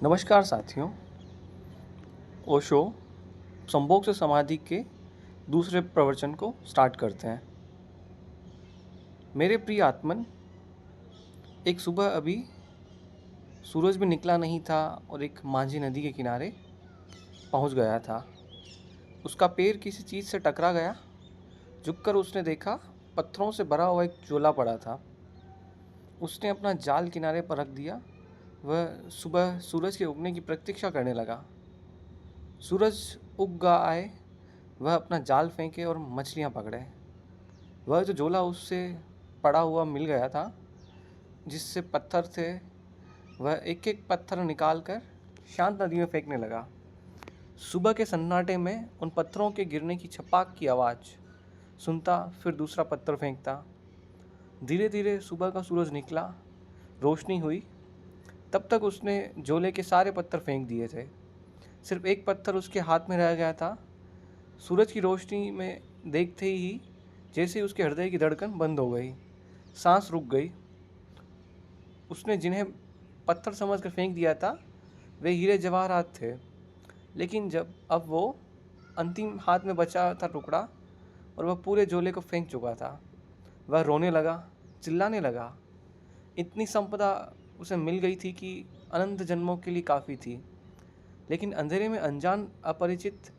नमस्कार साथियों। ओशो संभोग से समाधि के दूसरे प्रवचन को स्टार्ट करते हैं। मेरे प्रिय आत्मन, एक सुबह अभी सूरज भी निकला नहीं था और एक मांझी नदी के किनारे पहुंच गया था। उसका पैर किसी चीज़ से टकरा गया। झुककर उसने देखा, पत्थरों से भरा हुआ एक झोला पड़ा था। उसने अपना जाल किनारे पर रख दिया। वह सुबह सूरज के उगने की प्रतीक्षा करने लगा। सूरज उग आए, वह अपना जाल फेंके और मछलियाँ पकड़े। वह जो झोला उससे पड़ा हुआ मिल गया था, जिससे पत्थर थे, वह एक एक पत्थर निकाल कर शांत नदी में फेंकने लगा। सुबह के सन्नाटे में उन पत्थरों के गिरने की छपाक की आवाज़ सुनता, फिर दूसरा पत्थर फेंकता। धीरे धीरे सुबह का सूरज निकला, रोशनी हुई। तब तक उसने झोले के सारे पत्थर फेंक दिए थे। सिर्फ एक पत्थर उसके हाथ में रह गया था। सूरज की रोशनी में देखते ही जैसे उसके हृदय की धड़कन बंद हो गई, सांस रुक गई। उसने जिन्हें पत्थर समझकर फेंक दिया था, वे हीरे जवाहरात थे। लेकिन जब अब वो अंतिम हाथ में बचा था टुकड़ा और वह पूरे झोले को फेंक चुका था, वह रोने लगा, चिल्लाने लगा। इतनी संपदा उसे मिल गई थी कि अनंत जन्मों के लिए काफ़ी थी। लेकिन अंधेरे में अनजान, अपरिचित,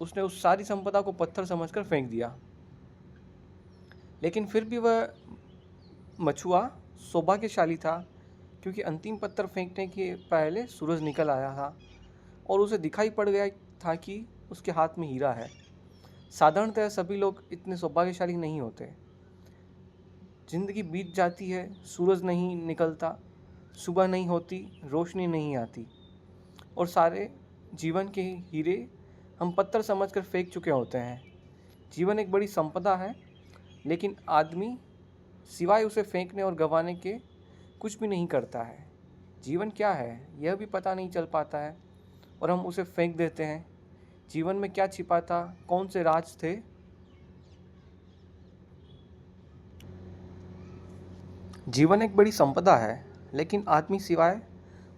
उसने उस सारी संपदा को पत्थर समझकर फेंक दिया। लेकिन फिर भी वह मछुआ सौभाग्यशाली था, क्योंकि अंतिम पत्थर फेंकने के पहले सूरज निकल आया था और उसे दिखाई पड़ गया था कि उसके हाथ में हीरा है। साधारणतः सभी लोग इतने सौभाग्यशाली नहीं होते। जिंदगी बीत जाती है, सूरज नहीं निकलता, सुबह नहीं होती, रोशनी नहीं आती, और सारे जीवन के हीरे हम पत्थर समझकर फेंक चुके होते हैं। जीवन एक बड़ी संपदा है, लेकिन आदमी सिवाय उसे फेंकने और गंवाने के कुछ भी नहीं करता है। जीवन क्या है यह भी पता नहीं चल पाता है और हम उसे फेंक देते हैं। जीवन में क्या छिपा था, कौन से राज थे? जीवन एक बड़ी संपदा है, लेकिन आदमी सिवाय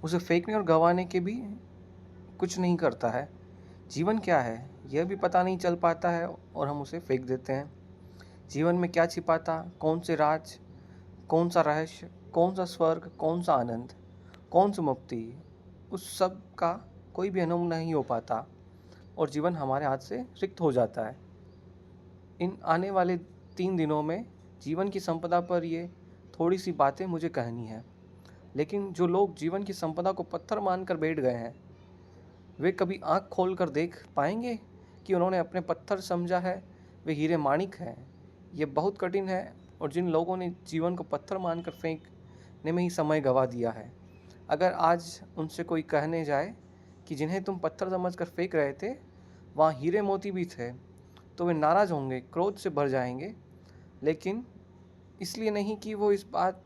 उसे फेंकने और गंवाने के भी कुछ नहीं करता है। जीवन क्या है यह भी पता नहीं चल पाता है और हम उसे फेंक देते हैं। जीवन में क्या छिपा था, कौन से राज, कौन सा रहस्य, कौन सा स्वर्ग, कौन सा आनंद, कौन सी मुक्ति, उस सब का कोई भी अनुभव नहीं हो पाता और जीवन हमारे हाथ से रिक्त हो जाता है। इन आने वाले 3 दिनों में जीवन की संपदा पर ये थोड़ी सी बातें मुझे कहनी है। लेकिन जो लोग जीवन की संपदा को पत्थर मानकर बैठ गए हैं, वे कभी आँख खोल कर देख पाएंगे कि उन्होंने अपने पत्थर समझा है वे हीरे माणिक हैं। ये बहुत कठिन है, और जिन लोगों ने जीवन को पत्थर मानकर फेंकने में ही समय गंवा दिया है, अगर आज उनसे कोई कहने जाए कि जिन्हें तुम पत्थर समझकर फेंक रहे थे वहाँ हीरे मोती भी थे, तो वे नाराज़ होंगे, क्रोध से भर जाएंगे। लेकिन इसलिए नहीं कि वो इस बात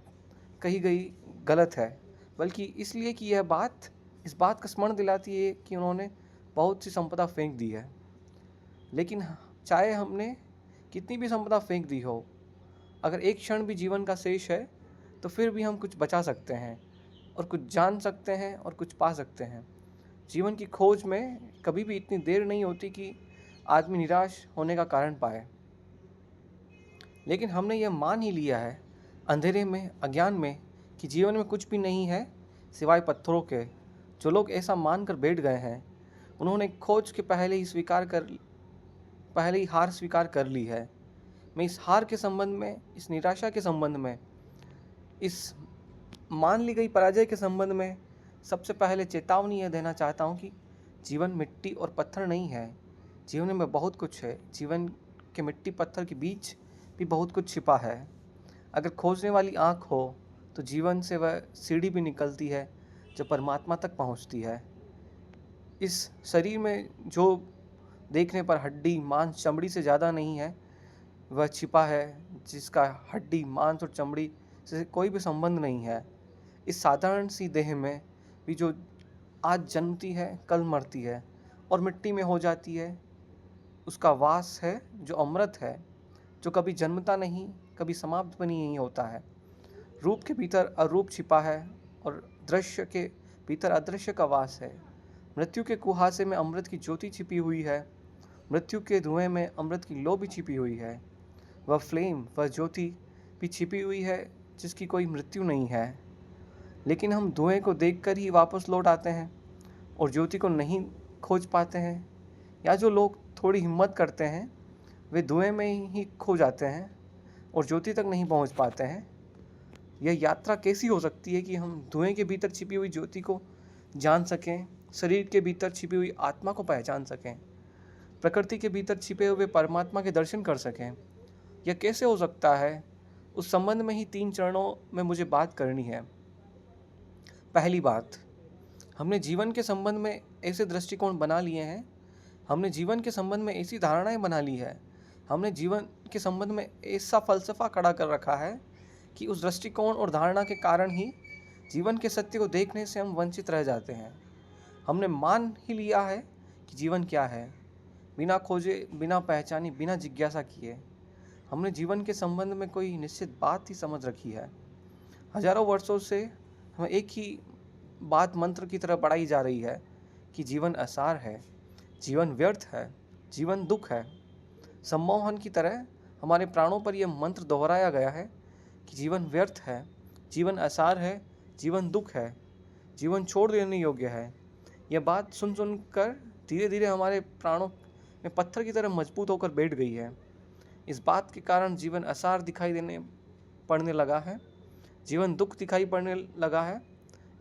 कही गई गलत है, बल्कि इसलिए कि यह बात इस बात का स्मरण दिलाती है कि उन्होंने बहुत सी संपदा फेंक दी है। लेकिन चाहे हमने कितनी भी संपदा फेंक दी हो, अगर एक क्षण भी जीवन का शेष है, तो फिर भी हम कुछ बचा सकते हैं और कुछ जान सकते हैं और कुछ पा सकते हैं। जीवन की खोज में कभी भी इतनी देर नहीं होती कि आदमी निराश होने का कारण पाए। लेकिन हमने यह मान ही लिया है अंधेरे में, अज्ञान में, कि जीवन में कुछ भी नहीं है सिवाय पत्थरों के। जो लोग ऐसा मानकर बैठ गए हैं, उन्होंने खोज के पहले ही हार स्वीकार कर ली है। मैं इस हार के संबंध में, इस निराशा के संबंध में, इस मान ली गई पराजय के संबंध में सबसे पहले चेतावनी यह देना चाहता हूँ कि जीवन मिट्टी और पत्थर नहीं है। जीवन में बहुत कुछ है। जीवन के मिट्टी पत्थर के बीच भी बहुत कुछ छिपा है। अगर खोजने वाली आँख हो तो जीवन से वह सीढ़ी भी निकलती है जो परमात्मा तक पहुँचती है। इस शरीर में जो देखने पर हड्डी, मांस, चमड़ी से ज़्यादा नहीं है, वह छिपा है जिसका हड्डी, मांस और चमड़ी से कोई भी संबंध नहीं है। इस साधारण सी देह में भी जो आज जन्मती है, कल मरती है और मिट्टी में हो जाती है, उसका वास है जो अमृत है, जो कभी जन्मता नहीं, कभी समाप्त भी नहीं होता है। रूप के भीतर अरूप छिपा है और दृश्य के भीतर अदृश्य का वास है। मृत्यु के कुहासे में अमृत की ज्योति छिपी हुई है। मृत्यु के धुएं में अमृत की लौ भी छिपी हुई है। वह फ्लेम, वह ज्योति भी छिपी हुई है जिसकी कोई मृत्यु नहीं है। लेकिन हम धुएं को देखकर ही वापस लौट आते हैं और ज्योति को नहीं खोज पाते हैं। या जो लोग थोड़ी हिम्मत करते हैं वे धुएं में ही खो जाते हैं और ज्योति तक नहीं पहुंच पाते हैं। यह यात्रा कैसी हो सकती है कि हम धुएं के भीतर छिपी हुई ज्योति को जान सकें, शरीर के भीतर छिपी हुई आत्मा को पहचान सकें, प्रकृति के भीतर छिपे हुए परमात्मा के दर्शन कर सकें। यह कैसे हो सकता है? उस संबंध में ही 3 चरणों में मुझे बात करनी है। पहली बात, हमने जीवन के संबंध में ऐसे दृष्टिकोण बना लिए हैं, हमने जीवन के संबंध में ऐसी धारणाएं बना ली है, हमने जीवन के संबंध में ऐसा फलसफा खड़ा कर रखा है कि उस दृष्टिकोण और धारणा के कारण ही जीवन के सत्य को देखने से हम वंचित रह जाते हैं। हमने मान ही लिया है कि जीवन क्या है, बिना खोजे, बिना पहचानी, बिना जिज्ञासा किए हमने जीवन के संबंध में कोई निश्चित बात ही समझ रखी है। हजारों वर्षों से हमें एक ही बात मंत्र की तरह पढ़ाई जा रही है कि जीवन असार है, जीवन व्यर्थ है, जीवन दुख है। सम्मोहन की तरह हमारे प्राणों पर यह मंत्र दोहराया गया है कि जीवन व्यर्थ है, जीवन असार है, जीवन दुख है, जीवन छोड़ देने योग्य है। यह बात सुन सुनकर धीरे धीरे हमारे प्राणों में पत्थर की तरह मजबूत होकर बैठ गई है। इस बात के कारण जीवन असार दिखाई पड़ने लगा है, जीवन दुख दिखाई पड़ने लगा है।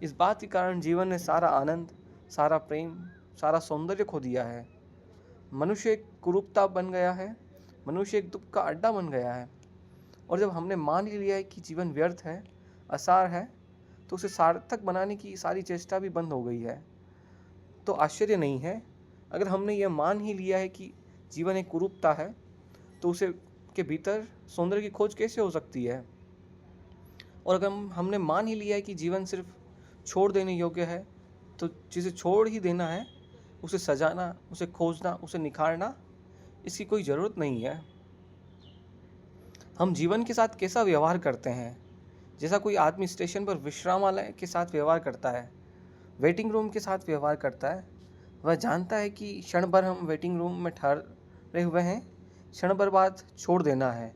इस बात के कारण जीवन ने सारा आनंद, सारा प्रेम, सारा सौंदर्य खो दिया है। मनुष्य एक कुरूपता बन गया है, मनुष्य एक दुख का अड्डा बन गया है। और जब हमने मान ही लिया है कि जीवन व्यर्थ है, असार है, तो उसे सार्थक बनाने की सारी चेष्टा भी बंद हो गई है। तो आश्चर्य नहीं है अगर हमने यह मान ही लिया है कि जीवन एक कुरूपता है, तो उसे के भीतर सौंदर्य की खोज कैसे हो सकती है? और अगर हमने मान ही लिया है कि जीवन सिर्फ छोड़ देने योग्य है, तो जिसे छोड़ ही देना है उसे सजाना, उसे खोजना, उसे निखारना, इसकी कोई ज़रूरत नहीं है। हम जीवन के साथ कैसा व्यवहार करते हैं? जैसा कोई आदमी स्टेशन पर विश्रामालय के साथ व्यवहार करता है, वेटिंग रूम के साथ व्यवहार करता है। वह जानता है कि क्षण भर हम वेटिंग रूम में ठहरे हुए हैं, क्षण भर बाद छोड़ देना है।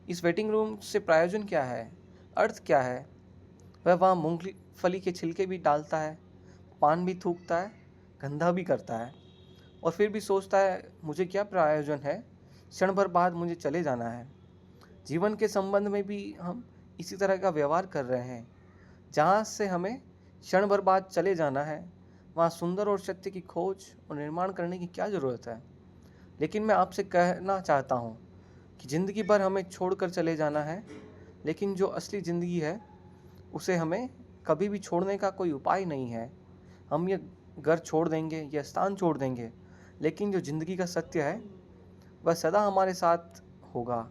इस वेटिंग रूम से प्रयोजन क्या है, अर्थ क्या है? वह वहाँ मूंगफली के छिलके भी डालता है, पान भी थूकता है, गंदा भी करता है और फिर भी सोचता है मुझे क्या प्रयोजन है, क्षण भर बाद मुझे चले जाना है। जीवन के संबंध में भी हम इसी तरह का व्यवहार कर रहे हैं। जहाँ से हमें क्षण भर बाद चले जाना है, वहाँ सुंदर और सत्य की खोज और निर्माण करने की क्या ज़रूरत है? लेकिन मैं आपसे कहना चाहता हूँ कि ज़िंदगी भर हमें छोड़कर चले जाना है, लेकिन जो असली ज़िंदगी है उसे हमें कभी भी छोड़ने का कोई उपाय नहीं है। हम ये घर छोड़ देंगे, यह स्थान छोड़ देंगे, लेकिन जो ज़िंदगी का सत्य है वह सदा हमारे साथ होगा।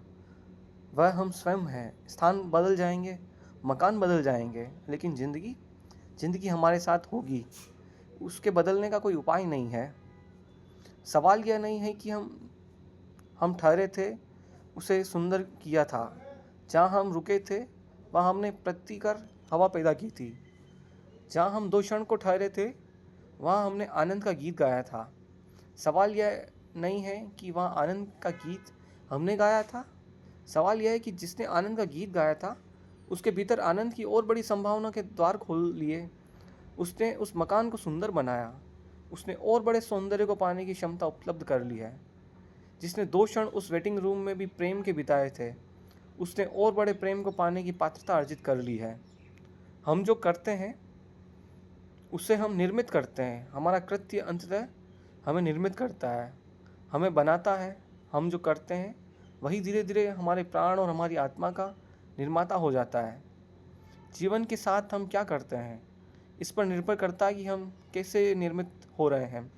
वह हम स्वयं हैं। स्थान बदल जाएंगे, मकान बदल जाएंगे, लेकिन ज़िंदगी हमारे साथ होगी। उसके बदलने का कोई उपाय नहीं है। सवाल यह नहीं है कि हम ठहरे थे उसे सुंदर किया था, जहाँ हम रुके थे वहाँ हमने प्रतिकर हवा पैदा की थी, जहाँ हम 2 क्षण को ठहरे थे वहाँ हमने आनंद का गीत गाया था। सवाल यह नहीं है कि वहाँ आनंद का गीत हमने गाया था, सवाल यह है कि जिसने आनंद का गीत गाया था उसके भीतर आनंद की और बड़ी संभावना के द्वार खोल लिए। उसने उस मकान को सुंदर बनाया, उसने और बड़े सौंदर्य को पाने की क्षमता उपलब्ध कर ली है। जिसने 2 क्षण उस वेटिंग रूम में भी प्रेम के बिताए थे, उसने और बड़े प्रेम को पाने की पात्रता अर्जित कर ली है। हम जो करते हैं उसे हम निर्मित करते हैं। हमारा कृत्य अंततः हमें निर्मित करता है, हमें बनाता है। हम जो करते हैं वही धीरे धीरे हमारे प्राण और हमारी आत्मा का निर्माता हो जाता है। जीवन के साथ हम क्या करते हैं इस पर निर्भर करता है कि हम कैसे निर्मित हो रहे हैं।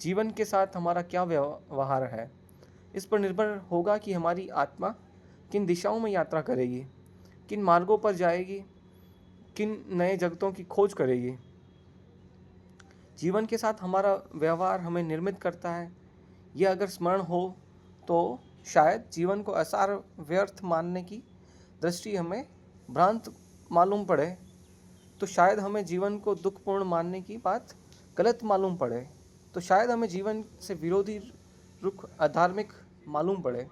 जीवन के साथ हमारा क्या व्यवहार है इस पर निर्भर होगा कि हमारी आत्मा किन दिशाओं में यात्रा करेगी, किन मार्गों पर जाएगी, किन नए जगतों की खोज करेगी। जीवन के साथ हमारा व्यवहार हमें निर्मित करता है। यह अगर स्मरण हो तो शायद जीवन को असार व्यर्थ मानने की दृष्टि हमें भ्रांत मालूम पड़े। तो शायद हमें जीवन को दुखपूर्ण मानने की बात गलत मालूम पड़े, तो शायद हमें जीवन से विरोधी रुख अधार्मिक मालूम पड़े।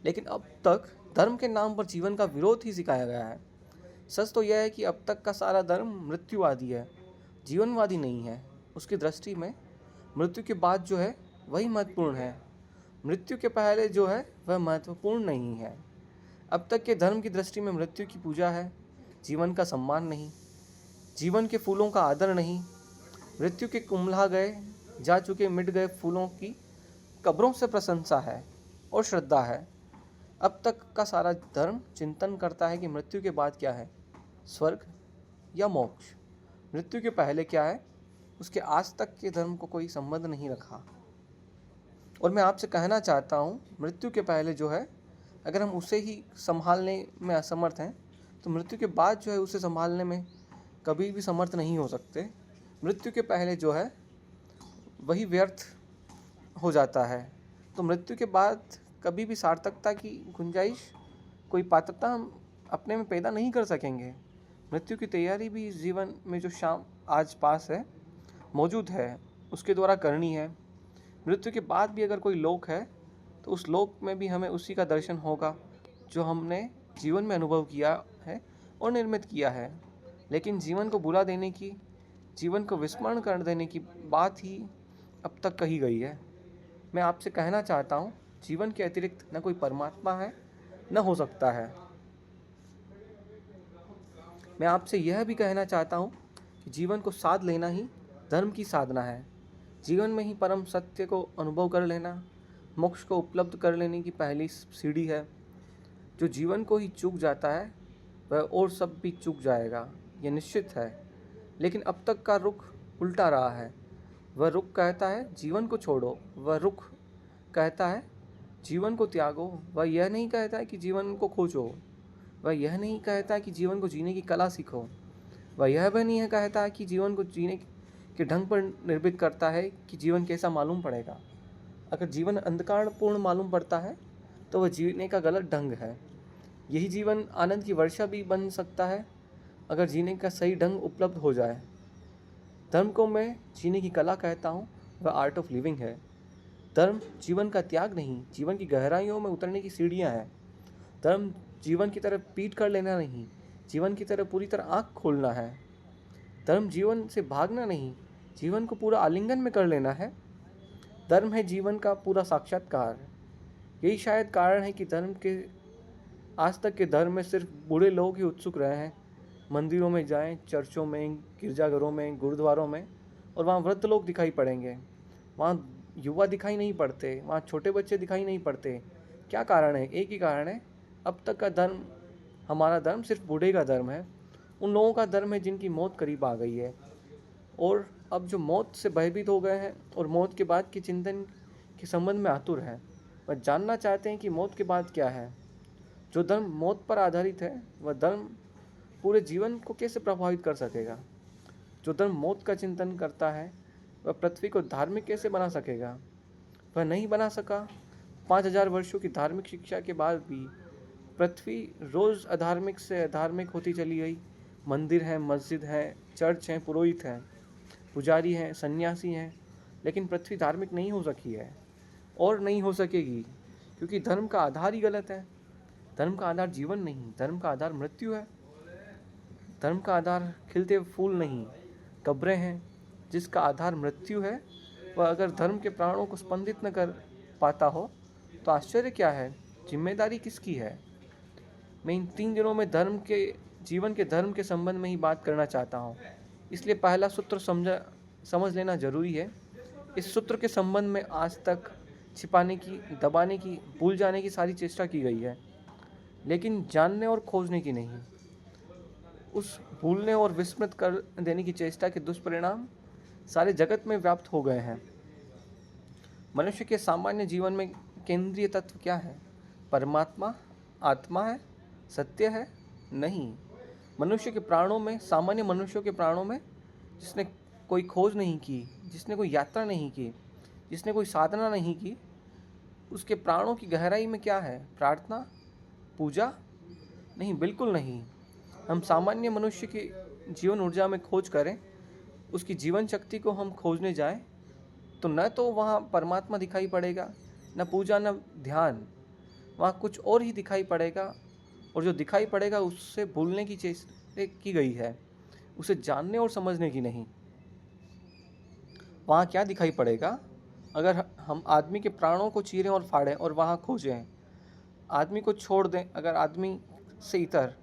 लेकिन अब तक धर्म के नाम पर जीवन का विरोध ही सिखाया गया है। सच तो यह है कि अब तक का सारा धर्म मृत्युवादी है, जीवनवादी नहीं है। उसकी दृष्टि में मृत्यु के बाद जो है वही महत्वपूर्ण है, मृत्यु के पहले जो है वह महत्वपूर्ण नहीं है। अब तक के धर्म की दृष्टि में मृत्यु की पूजा है, जीवन का सम्मान नहीं, जीवन के फूलों का आदर नहीं, मृत्यु के कुम्हला गए जा चुके मिट गए फूलों की कब्रों से प्रशंसा है और श्रद्धा है। अब तक का सारा धर्म चिंतन करता है कि मृत्यु के बाद क्या है, स्वर्ग या मोक्ष, मृत्यु के पहले क्या है। उसके आज तक के धर्म को कोई संबंध नहीं रखा। और मैं आपसे कहना चाहता हूँ, मृत्यु के पहले जो है अगर हम उसे ही संभालने में असमर्थ हैं तो मृत्यु के बाद जो है उसे संभालने में कभी भी समर्थ नहीं हो सकते। मृत्यु के पहले जो है वही व्यर्थ हो जाता है। तो मृत्यु के बाद कभी भी सार्थकता की गुंजाइश, कोई पात्रता हम अपने में पैदा नहीं कर सकेंगे। मृत्यु की तैयारी भी जीवन में जो शाम आज पास है मौजूद है उसके द्वारा करनी है। मृत्यु के बाद भी अगर कोई लोक है तो उस लोक में भी हमें उसी का दर्शन होगा जो हमने जीवन में अनुभव किया है और निर्मित किया है। लेकिन जीवन को बुला देने की, जीवन को विस्मरण कर देने की बात ही अब तक कही गई है। मैं आपसे कहना चाहता हूँ, जीवन के अतिरिक्त न कोई परमात्मा है न हो सकता है। मैं आपसे यह भी कहना चाहता हूँ कि जीवन को साध लेना ही धर्म की साधना है। जीवन में ही परम सत्य को अनुभव कर लेना मोक्ष को उपलब्ध कर लेने की पहली सीढ़ी है। जो जीवन को ही चूक जाता है वह और सब भी चूक जाएगा, यह निश्चित है। लेकिन अब तक का रुख उल्टा रहा है। वह रुख कहता है जीवन को छोड़ो, वह रुख कहता है जीवन को त्यागो। वह यह नहीं कहता है कि जीवन को खोजो, वह यह नहीं कहता है कि जीवन को जीने की कला सीखो, वह यह भी नहीं कहता है कि जीवन को जीने के ढंग पर निर्मित करता है कि जीवन कैसा मालूम पड़ेगा। अगर जीवन अंधकारपूर्ण मालूम पड़ता है तो वह जीने का गलत ढंग है। यही जीवन आनंद की वर्षा भी बन सकता है अगर जीने का सही ढंग उपलब्ध हो जाए। धर्म को मैं जीने की कला कहता हूँ, वह आर्ट ऑफ लिविंग है। धर्म जीवन का त्याग नहीं, जीवन की गहराइयों में उतरने की सीढ़ियाँ हैं। धर्म जीवन की तरफ पीट कर लेना नहीं, जीवन की तरफ पूरी तरह आँख खोलना है। धर्म जीवन से भागना नहीं, जीवन को पूरा आलिंगन में कर लेना है। धर्म है जीवन का पूरा साक्षात्कार। यही शायद कारण है कि धर्म के आज तक के धर्म में सिर्फ बूढ़े लोग ही उत्सुक रहे हैं। मंदिरों में जाएं, चर्चों में, गिरजाघरों में, गुरुद्वारों में, और वहाँ वृद्ध लोग दिखाई पड़ेंगे, वहाँ युवा दिखाई नहीं पड़ते, वहाँ छोटे बच्चे दिखाई नहीं पड़ते। क्या कारण है? एक ही कारण है, अब तक का धर्म, हमारा धर्म सिर्फ बूढ़े का धर्म है। उन लोगों का धर्म है जिनकी मौत करीब आ गई है और अब जो मौत से भयभीत हो गए हैं और मौत के बाद के चिंतन के संबंध में आतुर हैं। वह जानना चाहते हैं कि मौत के बाद क्या है। जो धर्म मौत पर आधारित है वह धर्म पूरे जीवन को कैसे प्रभावित कर सकेगा। जो धर्म मौत का चिंतन करता है वह पृथ्वी को धार्मिक कैसे बना सकेगा। वह नहीं बना सका। 5000 वर्षों की धार्मिक शिक्षा के बाद भी पृथ्वी रोज़ अधार्मिक से अधार्मिक होती चली गई। मंदिर हैं, मस्जिद है, चर्च हैं, पुरोहित हैं, पुजारी हैं, सन्यासी हैं, लेकिन पृथ्वी धार्मिक नहीं हो सकी है और नहीं हो सकेगी, क्योंकि धर्म का आधार ही गलत है। धर्म का आधार जीवन नहीं, धर्म का आधार मृत्यु है। धर्म का आधार खिलते फूल नहीं, कब्रें हैं। जिसका आधार मृत्यु है वह अगर धर्म के प्राणों को स्पंदित न कर पाता हो तो आश्चर्य क्या है, जिम्मेदारी किसकी है। मैं इन 3 दिनों में धर्म के जीवन के धर्म के संबंध में ही बात करना चाहता हूँ। इसलिए पहला सूत्र समझ लेना जरूरी है। इस सूत्र के संबंध में आज तक छिपाने की, दबाने की, भूल जाने की सारी चेष्टा की गई है, लेकिन जानने और खोजने की नहीं। उस भूलने और विस्मृत कर देने की चेष्टा के दुष्परिणाम सारे जगत में व्याप्त हो गए हैं। मनुष्य के सामान्य जीवन में केंद्रीय तत्व क्या है? परमात्मा, आत्मा है, सत्य है? नहीं। मनुष्य के प्राणों में, सामान्य मनुष्यों के प्राणों में, जिसने कोई खोज नहीं की, जिसने कोई यात्रा नहीं की, जिसने कोई साधना नहीं की, उसके प्राणों की गहराई में क्या है? प्रार्थना, पूजा? नहीं, बिल्कुल नहीं। हम सामान्य मनुष्य की जीवन ऊर्जा में खोज करें, उसकी जीवन शक्ति को हम खोजने जाएं, तो न तो वहाँ परमात्मा दिखाई पड़ेगा, न पूजा न ध्यान, वहाँ कुछ और ही दिखाई पड़ेगा। और जो दिखाई पड़ेगा उससे भूलने की चेष्टा की गई है, उसे जानने और समझने की नहीं। वहाँ क्या दिखाई पड़ेगा? अगर हम आदमी के प्राणों को चीरें और फाड़ें और वहाँ खोजें, आदमी को छोड़ दें, अगर आदमी से इतर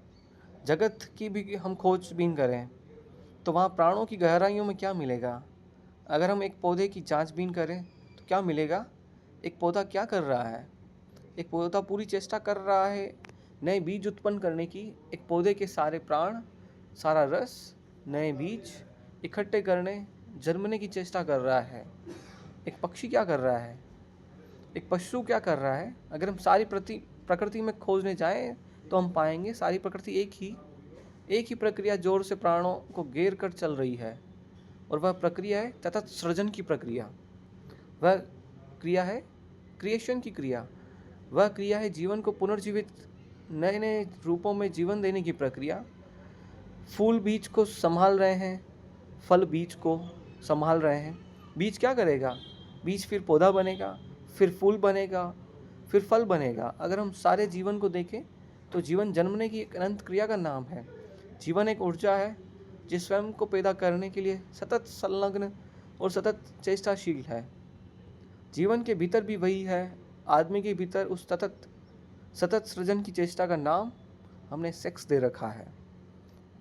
जगत की भी हम खोजबीन करें, तो वहाँ प्राणों की गहराइयों में क्या मिलेगा? अगर हम एक पौधे की जांचबीन करें तो क्या मिलेगा? एक पौधा क्या कर रहा है? एक पौधा पूरी चेष्टा कर रहा है नए बीज उत्पन्न करने की। एक पौधे के सारे प्राण, सारा रस, नए बीज इकट्ठे करने, जन्मने की चेष्टा कर रहा है। एक पक्षी क्या कर रहा है? एक पशु क्या कर रहा है? अगर हम सारी प्रकृति में खोजने जाएं तो हम पाएंगे सारी प्रकृति एक ही प्रक्रिया जोर से प्राणों को घेर कर चल रही है, और वह प्रक्रिया है तथा सृजन की प्रक्रिया। वह क्रिया है क्रिएशन की क्रिया। वह क्रिया है जीवन को पुनर्जीवित, नए नए रूपों में जीवन देने की प्रक्रिया। फूल बीज को संभाल रहे हैं, फल बीज को संभाल रहे हैं। बीज क्या करेगा? बीज फिर पौधा बनेगा, फिर फूल बनेगा, फिर फल बनेगा। अगर हम सारे जीवन को देखें तो जीवन जन्मने की एक अनंत क्रिया का नाम है। जीवन एक ऊर्जा है जो स्वयं को पैदा करने के लिए सतत संलग्न और सतत चेष्टाशील है। जीवन के भीतर भी वही है। आदमी के भीतर उस सतत सृजन की चेष्टा का नाम हमने सेक्स दे रखा है,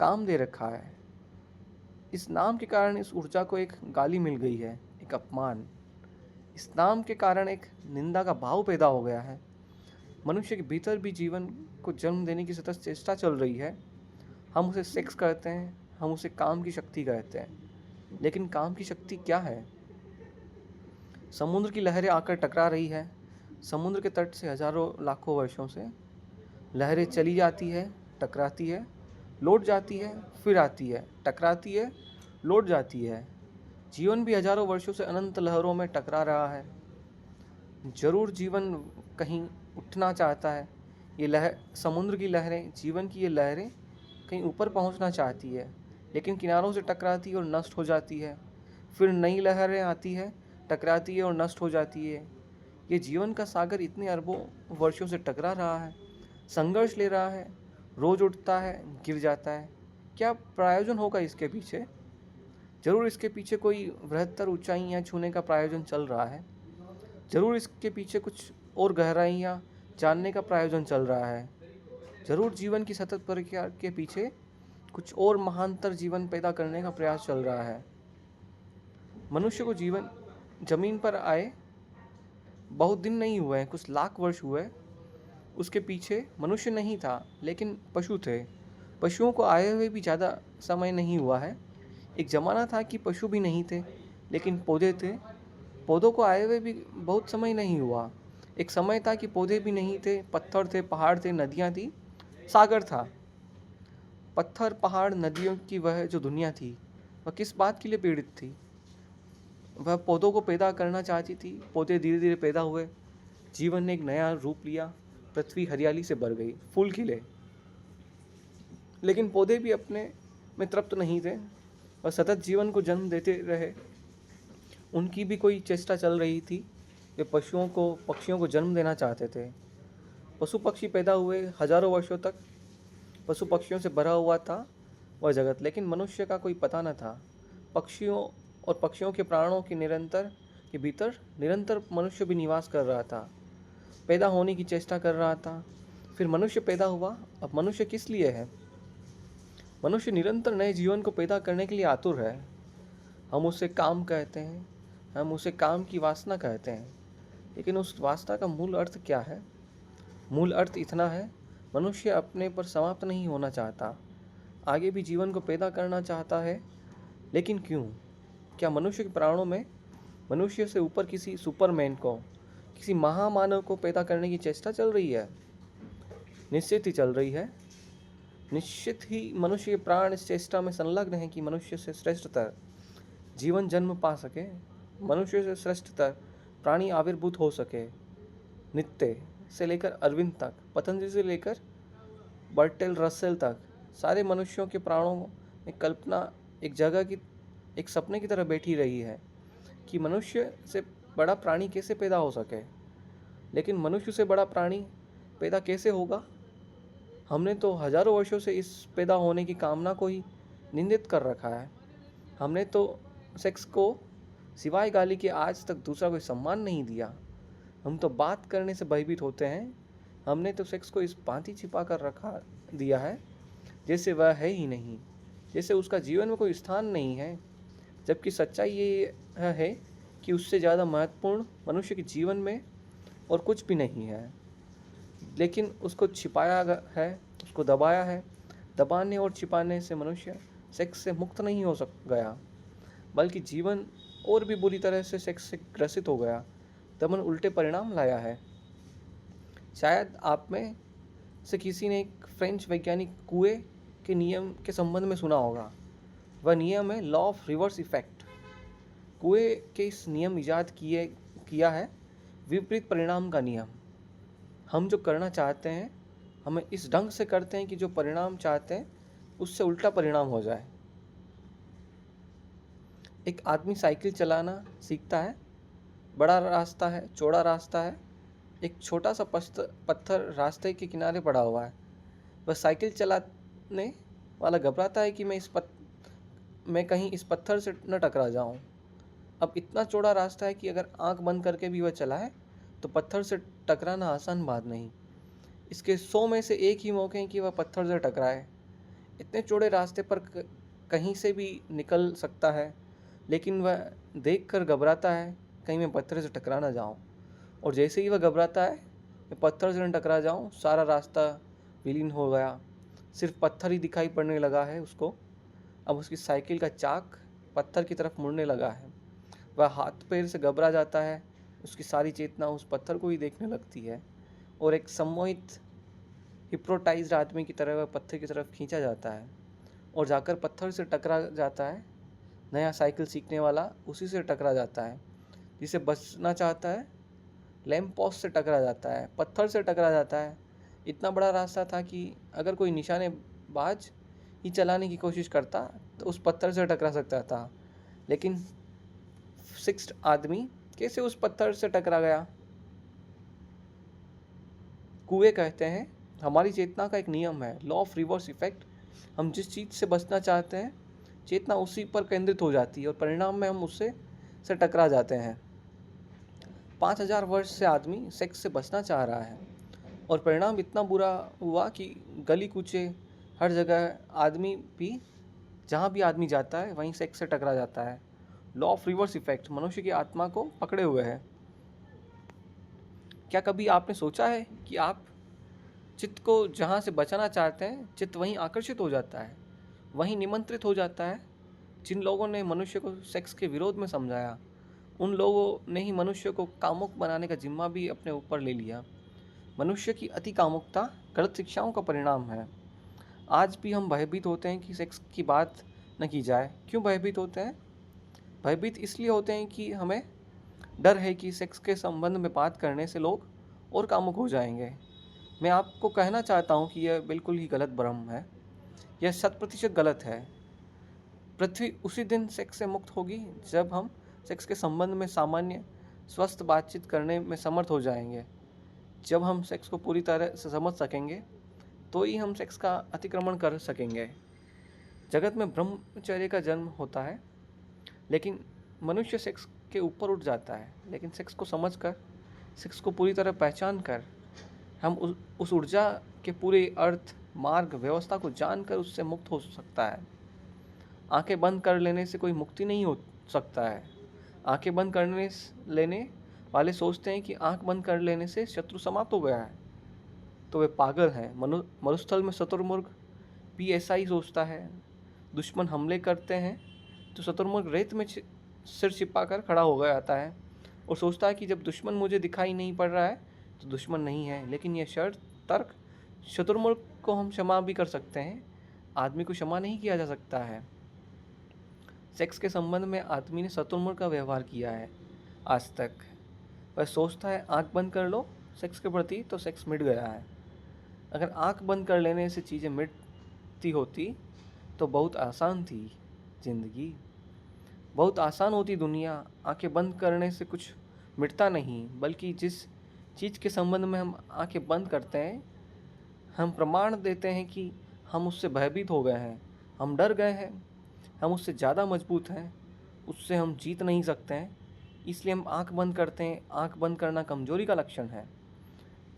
काम दे रखा है। इस नाम के कारण इस ऊर्जा को एक गाली मिल गई है, एक अपमान। इस नाम के कारण एक निंदा का भाव पैदा हो गया है। मनुष्य के भीतर भी जीवन को जन्म देने की सतत चेष्टा चल रही है। हम उसे सेक्स कहते हैं, हम उसे काम की शक्ति कहते हैं। लेकिन काम की शक्ति क्या है? समुद्र की लहरें आकर टकरा रही है। समुद्र के तट से हजारों लाखों वर्षों से लहरें चली जाती है, टकराती है, लौट जाती है, फिर आती है, टकराती है, लौट जाती है। जीवन भी हजारों वर्षों से अनंत लहरों में टकरा रहा है। जरूर जीवन कहीं उठना चाहता है। ये समुद्र की लहरें, जीवन की ये लहरें कहीं ऊपर पहुंचना चाहती है, लेकिन किनारों से टकराती है और नष्ट हो जाती है। फिर नई लहरें आती है, टकराती है और नष्ट हो जाती है। ये जीवन का सागर इतने अरबों वर्षों से टकरा रहा है, संघर्ष ले रहा है, रोज उठता है, गिर जाता है। क्या प्रायोजन होगा इसके पीछे? जरूर इसके पीछे कोई बृहत्तर ऊंचाइयां छूने का प्रायोजन चल रहा है। जरूर इसके पीछे कुछ और गहराइयां जानने का प्रायोजन चल रहा है। जरूर जीवन की सतत प्रक्रिया के पीछे कुछ और महानतर जीवन पैदा करने का प्रयास चल रहा है। मनुष्य को जीवन जमीन पर आए बहुत दिन नहीं हुए हैं, कुछ लाख वर्ष हुए। उसके पीछे मनुष्य नहीं था, लेकिन पशु थे। पशुओं को आए हुए भी ज़्यादा समय नहीं हुआ है। एक ज़माना था कि पशु भी नहीं थे, लेकिन पौधे थे। पौधों को आए हुए भी बहुत समय नहीं हुआ। एक समय था कि पौधे भी नहीं थे, पत्थर थे, पहाड़ थे, नदियाँ थी, सागर था। पत्थर, पहाड़, नदियों की वह जो दुनिया थी, वह किस बात के लिए पीड़ित थी? वह पौधों को पैदा करना चाहती थी। पौधे धीरे धीरे पैदा हुए, जीवन ने एक नया रूप लिया, पृथ्वी हरियाली से भर गई, फूल खिले। लेकिन पौधे भी अपने में तृप्त नहीं थे, वह सतत जीवन को जन्म देते रहे। उनकी भी कोई चेष्टा चल रही थी। वे पक्षियों को जन्म देना चाहते थे। पशु पक्षी पैदा हुए। हजारों वर्षों तक पशु पक्षियों से भरा हुआ था वह जगत, लेकिन मनुष्य का कोई पता न था। पक्षियों और पक्षियों के प्राणों के भीतर निरंतर मनुष्य भी निवास कर रहा था, पैदा होने की चेष्टा कर रहा था। फिर मनुष्य पैदा हुआ। अब मनुष्य किस लिए है? मनुष्य निरंतर नए जीवन को पैदा करने के लिए आतुर है। हम उसे काम कहते हैं, हम उसे काम की वासना कहते हैं, लेकिन उस वासना का मूल अर्थ क्या है? मूल अर्थ इतना है, मनुष्य अपने पर समाप्त नहीं होना चाहता, आगे भी जीवन को पैदा करना चाहता है। लेकिन क्यों? क्या मनुष्य के प्राणों में मनुष्य से ऊपर किसी सुपरमैन को, किसी महामानव को पैदा करने की चेष्टा चल रही है? निश्चित ही चल रही है। निश्चित ही मनुष्य के प्राण इस चेष्टा में संलग्न है कि मनुष्य से श्रेष्ठतर जीवन जन्म पा सके, मनुष्य से श्रेष्ठतर प्राणी आविर्भूत हो सके। नित्य से लेकर अरविंद तक, पतंजलि से लेकर बर्टेल रसेल तक सारे मनुष्यों के प्राणों में कल्पना एक जगह की, एक सपने की तरह बैठी रही है कि मनुष्य से बड़ा प्राणी कैसे पैदा हो सके। लेकिन मनुष्य से बड़ा प्राणी पैदा कैसे होगा? हमने तो हजारों वर्षों से इस पैदा होने की कामना को ही निंदित कर रखा है। हमने तो सेक्स को सिवाय गाली के आज तक दूसरा कोई सम्मान नहीं दिया। हम तो बात करने से भयभीत होते हैं। हमने तो सेक्स को इस भांति छिपा कर रखा दिया है जैसे वह है ही नहीं, जैसे उसका जीवन में कोई स्थान नहीं है। जबकि सच्चाई ये है कि उससे ज़्यादा महत्वपूर्ण मनुष्य के जीवन में और कुछ भी नहीं है। लेकिन उसको छिपाया है, उसको दबाया है। दबाने और छिपाने से मनुष्य सेक्स से मुक्त नहीं हो गया, बल्कि जीवन और भी बुरी तरह से सेक्स से ग्रसित हो गया। दमन उल्टे परिणाम लाया है। शायद आप में से किसी ने एक फ्रेंच वैज्ञानिक कुएं के नियम के संबंध में सुना होगा। वह नियम है लॉ ऑफ रिवर्स इफेक्ट। कुएं के इस नियम इजाद किया है विपरीत परिणाम का नियम। हम जो करना चाहते हैं हमें इस ढंग से करते हैं कि जो परिणाम चाहते हैं उससे उल्टा परिणाम हो जाए। एक आदमी साइकिल चलाना सीखता है। बड़ा रास्ता है, चौड़ा रास्ता है। एक छोटा सा पत्थर रास्ते के किनारे पड़ा हुआ है। वह साइकिल चलाने वाला घबराता है कि मैं कहीं इस पत्थर से न टकरा जाऊं। अब इतना चौड़ा रास्ता है कि अगर आंख बंद करके भी वह चलाए तो पत्थर से टकराना आसान बात नहीं। इसके 100 में से एक ही मौके हैं कि वह पत्थर से टकराए। इतने चौड़े रास्ते पर कहीं से भी निकल सकता है, लेकिन वह देखकर घबराता है कहीं मैं पत्थर से टकरा ना जाऊं। और जैसे ही वह घबराता है मैं पत्थर से न टकरा जाऊं, सारा रास्ता विलीन हो गया। सिर्फ पत्थर ही दिखाई पड़ने लगा है उसको। अब उसकी साइकिल का चाक पत्थर की तरफ मुड़ने लगा है। वह हाथ पैर से घबरा जाता है। उसकी सारी चेतना उस पत्थर को ही देखने लगती है और एक सम्मोहित हिप्नोटाइज्ड आदमी की तरह वह पत्थर की तरफ खींचा जाता है और जाकर पत्थर से टकरा जाता है। नया साइकिल सीखने वाला उसी से टकरा जाता है जिसे बचना चाहता है। लैंप पोस्ट से टकरा जाता है, पत्थर से टकरा जाता है। इतना बड़ा रास्ता था कि अगर कोई निशानेबाज ही चलाने की कोशिश करता तो उस पत्थर से टकरा सकता था। लेकिन सिक्स्थ आदमी कैसे उस पत्थर से टकरा गया? कुएं कहते हैं हमारी चेतना का एक नियम है, लॉ ऑफ रिवर्स इफेक्ट। हम जिस चीज़ से बचना चाहते हैं चेतना उसी पर केंद्रित हो जाती है और परिणाम में हम उससे टकरा जाते हैं। 5000 वर्ष से आदमी सेक्स से बचना चाह रहा है और परिणाम इतना बुरा हुआ कि गली कूचे हर जगह आदमी भी, जहाँ भी आदमी जाता है वहीं सेक्स से टकरा जाता है। लॉ ऑफ रिवर्स इफेक्ट मनुष्य की आत्मा को पकड़े हुए है। क्या कभी आपने सोचा है कि आप चित्त को जहाँ से बचाना चाहते हैं चित्त वहीं आकर्षित हो जाता है, वहीं निमंत्रित हो जाता है। जिन लोगों ने मनुष्य को सेक्स के विरोध में समझाया उन लोगों ने ही मनुष्य को कामुक बनाने का जिम्मा भी अपने ऊपर ले लिया। मनुष्य की अति कामुकता गलत शिक्षाओं का परिणाम है। आज भी हम भयभीत होते हैं कि सेक्स की बात न की जाए। क्यों भयभीत होते हैं? भयभीत इसलिए होते हैं कि हमें डर है कि सेक्स के संबंध में बात करने से लोग और कामुक हो जाएंगे। मैं आपको कहना चाहता हूँ कि यह बिल्कुल ही गलत भ्रम है। यह 100% गलत है। पृथ्वी उसी दिन सेक्स से मुक्त होगी जब हम सेक्स के संबंध में सामान्य स्वस्थ बातचीत करने में समर्थ हो जाएंगे। जब हम सेक्स को पूरी तरह से समझ सकेंगे तो ही हम सेक्स का अतिक्रमण कर सकेंगे। जगत में ब्रह्मचर्य का जन्म होता है, लेकिन मनुष्य सेक्स के ऊपर उठ जाता है। लेकिन सेक्स को समझकर, सेक्स को पूरी तरह पहचान कर हम उस ऊर्जा के पूरे अर्थ, मार्ग, व्यवस्था को जानकर उससे मुक्त हो सकता है। आंखें बंद कर लेने से कोई मुक्ति नहीं हो सकता है। आंखें बंद करने लेने वाले सोचते हैं कि आंख बंद कर लेने से शत्रु समाप्त हो गया है, तो वे पागल हैं। मरुस्थल में शुतुरमुर्ग भी ऐसा ही सोचता है। दुश्मन हमले करते हैं तो शुतुरमुर्ग रेत में सिर छिपा कर खड़ा हो गया आता है और सोचता है कि जब दुश्मन मुझे दिखाई नहीं पड़ रहा है तो दुश्मन नहीं है। लेकिन यह शर्त तर्क शुतुरमुर्ग को हम क्षमा भी कर सकते हैं, आदमी को क्षमा नहीं किया जा सकता है। सेक्स के संबंध में आदमी ने शुतुरमुर्ग का व्यवहार किया है आज तक। वह सोचता है आंख बंद कर लो सेक्स के प्रति तो सेक्स मिट गया है। अगर आंख बंद कर लेने से चीज़ें मिट शक्ति होती तो बहुत आसान थी जिंदगी, बहुत आसान होती दुनिया। आंखें बंद करने से कुछ मिटता नहीं, बल्कि जिस चीज़ के संबंध में हम आंखें बंद करते हैं, हम प्रमाण देते हैं कि हम उससे भयभीत हो गए हैं, हम डर गए हैं, हम उससे ज़्यादा मजबूत हैं, उससे हम जीत नहीं सकते हैं। इसलिए हम आंख बंद करते हैं। आंख बंद करना कमजोरी का लक्षण है।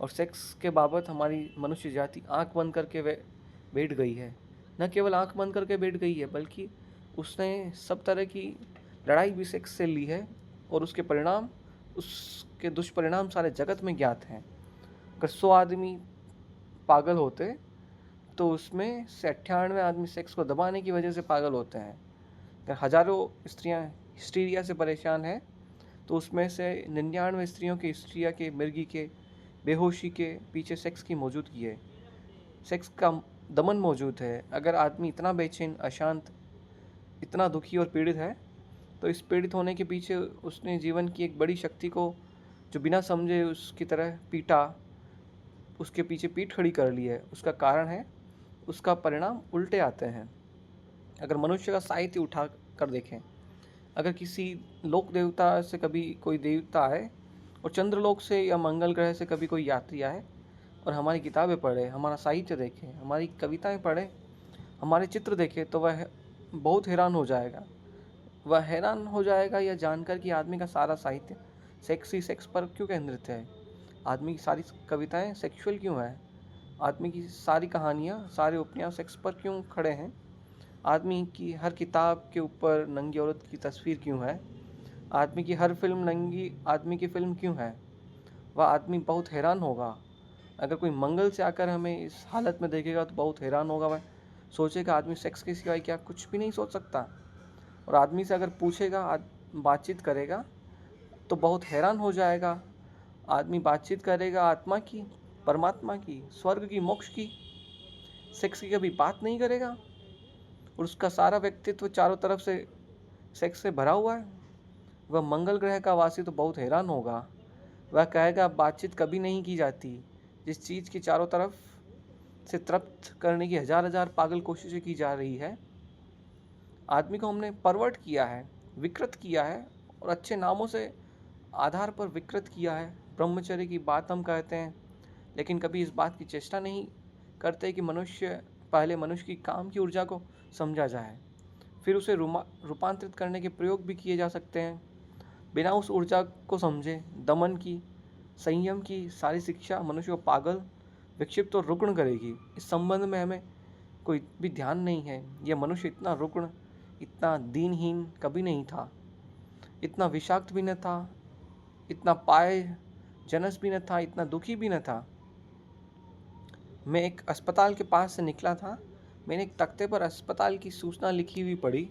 और सेक्स के बाबत हमारी मनुष्य जाति आंख बंद करके वे बैठ गई है। न केवल आंख बंद करके बैठ गई है, बल्कि उसने सब तरह की लड़ाई भी सेक्स से ली है, और उसके परिणाम, उसके दुष्परिणाम सारे जगत में ज्ञात हैं। अगर 100 आदमी पागल होते तो उसमें से 98 आदमी सेक्स को दबाने की वजह से पागल होते हैं। अगर हजारों स्त्रियां हिस्टीरिया से परेशान हैं तो उसमें से 99 स्त्रियों के हिस्टीरिया के, मिर्गी के, बेहोशी के पीछे सेक्स की मौजूदगी है, सेक्स का दमन मौजूद है। अगर आदमी इतना बेचैन, अशांत, इतना दुखी और पीड़ित है, तो इस पीड़ित होने के पीछे उसने जीवन की एक बड़ी शक्ति को, जो बिना समझे उसकी तरह पीटा, उसके पीछे पीठ खड़ी कर ली है। उसका कारण है, उसका परिणाम उल्टे आते हैं। अगर मनुष्य का साहित्य उठा कर देखें, अगर किसी लोक देवता से कभी कोई देवता आए, और चंद्रलोक से या मंगल ग्रह से कभी कोई यात्री आए और हमारी किताबें पढ़े, हमारा साहित्य देखे, हमारी कविताएं पढ़े, हमारे चित्र देखे, तो वह बहुत हैरान हो जाएगा। वह हैरान हो जाएगा यह जानकर कि आदमी का सारा साहित्य सेक्स पर क्यों केंद्रित है, आदमी की सारी कविताएं सेक्सुअल क्यों है, आदमी की सारी कहानियाँ, सारे उपन्यास सेक्स पर क्यों खड़े हैं, आदमी की हर किताब के ऊपर नंगी औरत की तस्वीर क्यों है, आदमी की हर फिल्म नंगी आदमी की फिल्म क्यों है। वह आदमी बहुत हैरान होगा। अगर कोई मंगल से आकर हमें इस हालत में देखेगा तो बहुत हैरान होगा। वह सोचेगा आदमी सेक्स के सिवाय क्या कुछ भी नहीं सोच सकता। और आदमी से अगर पूछेगा, बातचीत करेगा, तो बहुत हैरान हो जाएगा। आदमी बातचीत करेगा आत्मा की, परमात्मा की, स्वर्ग की, मोक्ष की, सेक्स की कभी बात नहीं करेगा। और उसका सारा व्यक्तित्व चारों तरफ से सेक्स से भरा हुआ है। वह मंगल ग्रह का वासी तो बहुत हैरान होगा। वह कहेगा बातचीत कभी नहीं की जाती। जिस चीज़ की चारों तरफ से तृप्त करने की हजार हजार पागल कोशिशें की जा रही है, आदमी को हमने परवर्ट किया है, विकृत किया है, और अच्छे नामों से आधार पर विकृत किया है। ब्रह्मचर्य की बात हम कहते हैं, लेकिन कभी इस बात की चेष्टा नहीं करते कि पहले मनुष्य की काम की ऊर्जा को समझा जाए, फिर उसे रूपांतरित करने के प्रयोग भी किए जा सकते हैं। बिना उस ऊर्जा को समझे दमन की, संयम की सारी शिक्षा मनुष्य को पागल, विक्षिप्त और रुग्ण करेगी। इस संबंध में हमें कोई भी ध्यान नहीं है। यह मनुष्य इतना रुग्ण, इतना दीनहीन कभी नहीं था, इतना विषाक्त भी न था, इतना पाय जनस भी न था, इतना दुखी भी न था। मैं एक अस्पताल के पास से निकला था। मैंने एक तख्ते पर अस्पताल की सूचना लिखी हुई पढ़ी।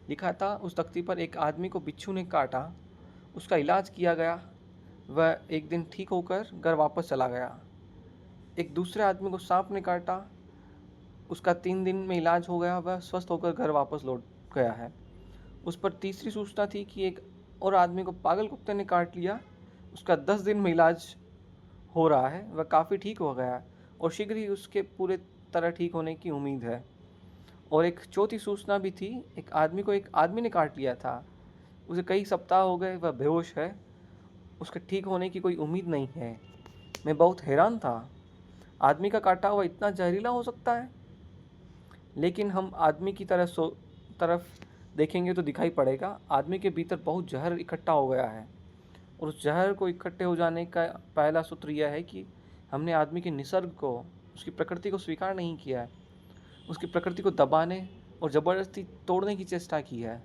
लिखा था, उस तख्ती पर एक आदमी को बिच्छू ने काटा, उसका इलाज किया गया, वह एक दिन ठीक होकर घर वापस चला गया। एक दूसरे आदमी को सांप ने काटा, उसका 3 दिन में इलाज हो गया, वह स्वस्थ होकर घर वापस लौट गया है। उस पर तीसरी सूचना थी कि एक और आदमी को पागल कुत्ते ने काट लिया, उसका 10 दिन में इलाज हो रहा है, वह काफ़ी ठीक हो गया और शीघ्र ही उसके पूरे तरह ठीक होने की उम्मीद है। और एक चौथी सूचना भी थी, एक आदमी को एक आदमी ने काट लिया था, उसे कई सप्ताह हो गए, वह बेहोश है, उसके ठीक होने की कोई उम्मीद नहीं है। मैं बहुत हैरान था, आदमी का काटा हुआ इतना जहरीला हो सकता है। लेकिन हम आदमी की तरफ देखेंगे तो दिखाई पड़ेगा, आदमी के भीतर बहुत जहर इकट्ठा हो गया है। और उस जहर को इकट्ठे हो जाने का पहला सूत्र यह है कि हमने आदमी के निसर्ग को, उसकी प्रकृति को स्वीकार नहीं किया है, उसकी प्रकृति को दबाने और ज़बरदस्ती तोड़ने की चेष्टा की है।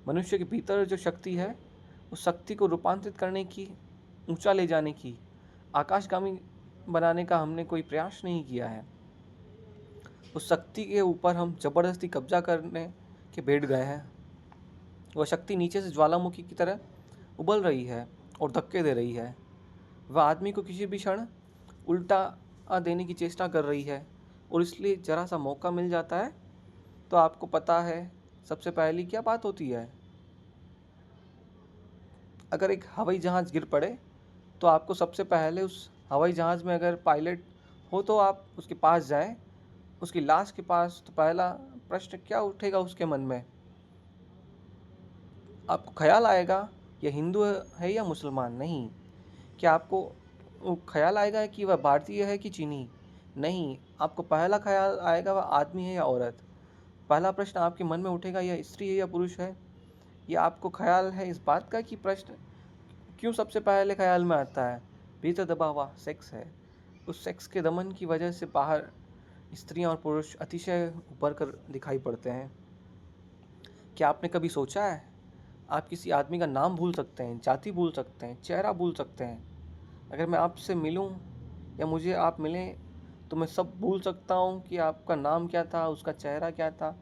मनुष्य के भीतर जो शक्ति है, उस शक्ति को रूपांतरित करने की, ऊंचा ले जाने की, आकाशगामी बनाने का हमने कोई प्रयास नहीं किया है। उस शक्ति के ऊपर हम जबरदस्ती कब्जा करने के बैठ गए हैं। वह शक्ति नीचे से ज्वालामुखी की तरह उबल रही है और धक्के दे रही है। वह आदमी को किसी भी क्षण उल्टा देने की चेष्टा कर रही है, और इसलिए जरा सा मौका मिल जाता है तो आपको पता है सबसे पहली क्या बात होती है। अगर एक हवाई जहाज़ गिर पड़े तो आपको सबसे पहले उस हवाई जहाज़ में अगर पायलट हो तो आप उसके पास जाएं उसकी लाश के पास, तो पहला प्रश्न क्या उठेगा उसके मन में? आपको ख्याल आएगा यह हिंदू है या मुसलमान? नहीं। क्या आपको ख्याल आएगा कि वह भारतीय है कि चीनी? नहीं। आपको पहला ख्याल आएगा वह आदमी है या औरत। पहला प्रश्न आपके मन में उठेगा यह स्त्री है या पुरुष है। यह आपको ख्याल है इस बात का कि प्रश्न क्यों सबसे पहले ख्याल में आता है? भीतर दबा हुआ सेक्स है। उस सेक्स के दमन की वजह से बाहर स्त्रियां और पुरुष अतिशय उभर कर दिखाई पड़ते हैं। क्या आपने कभी सोचा है आप किसी आदमी का नाम भूल सकते हैं, जाति भूल सकते हैं, चेहरा भूल सकते हैं? अगर मैं आपसे मिलूं या मुझे आप मिलें तो मैं सब भूल सकता हूं कि आपका नाम क्या था, उसका चेहरा क्या था,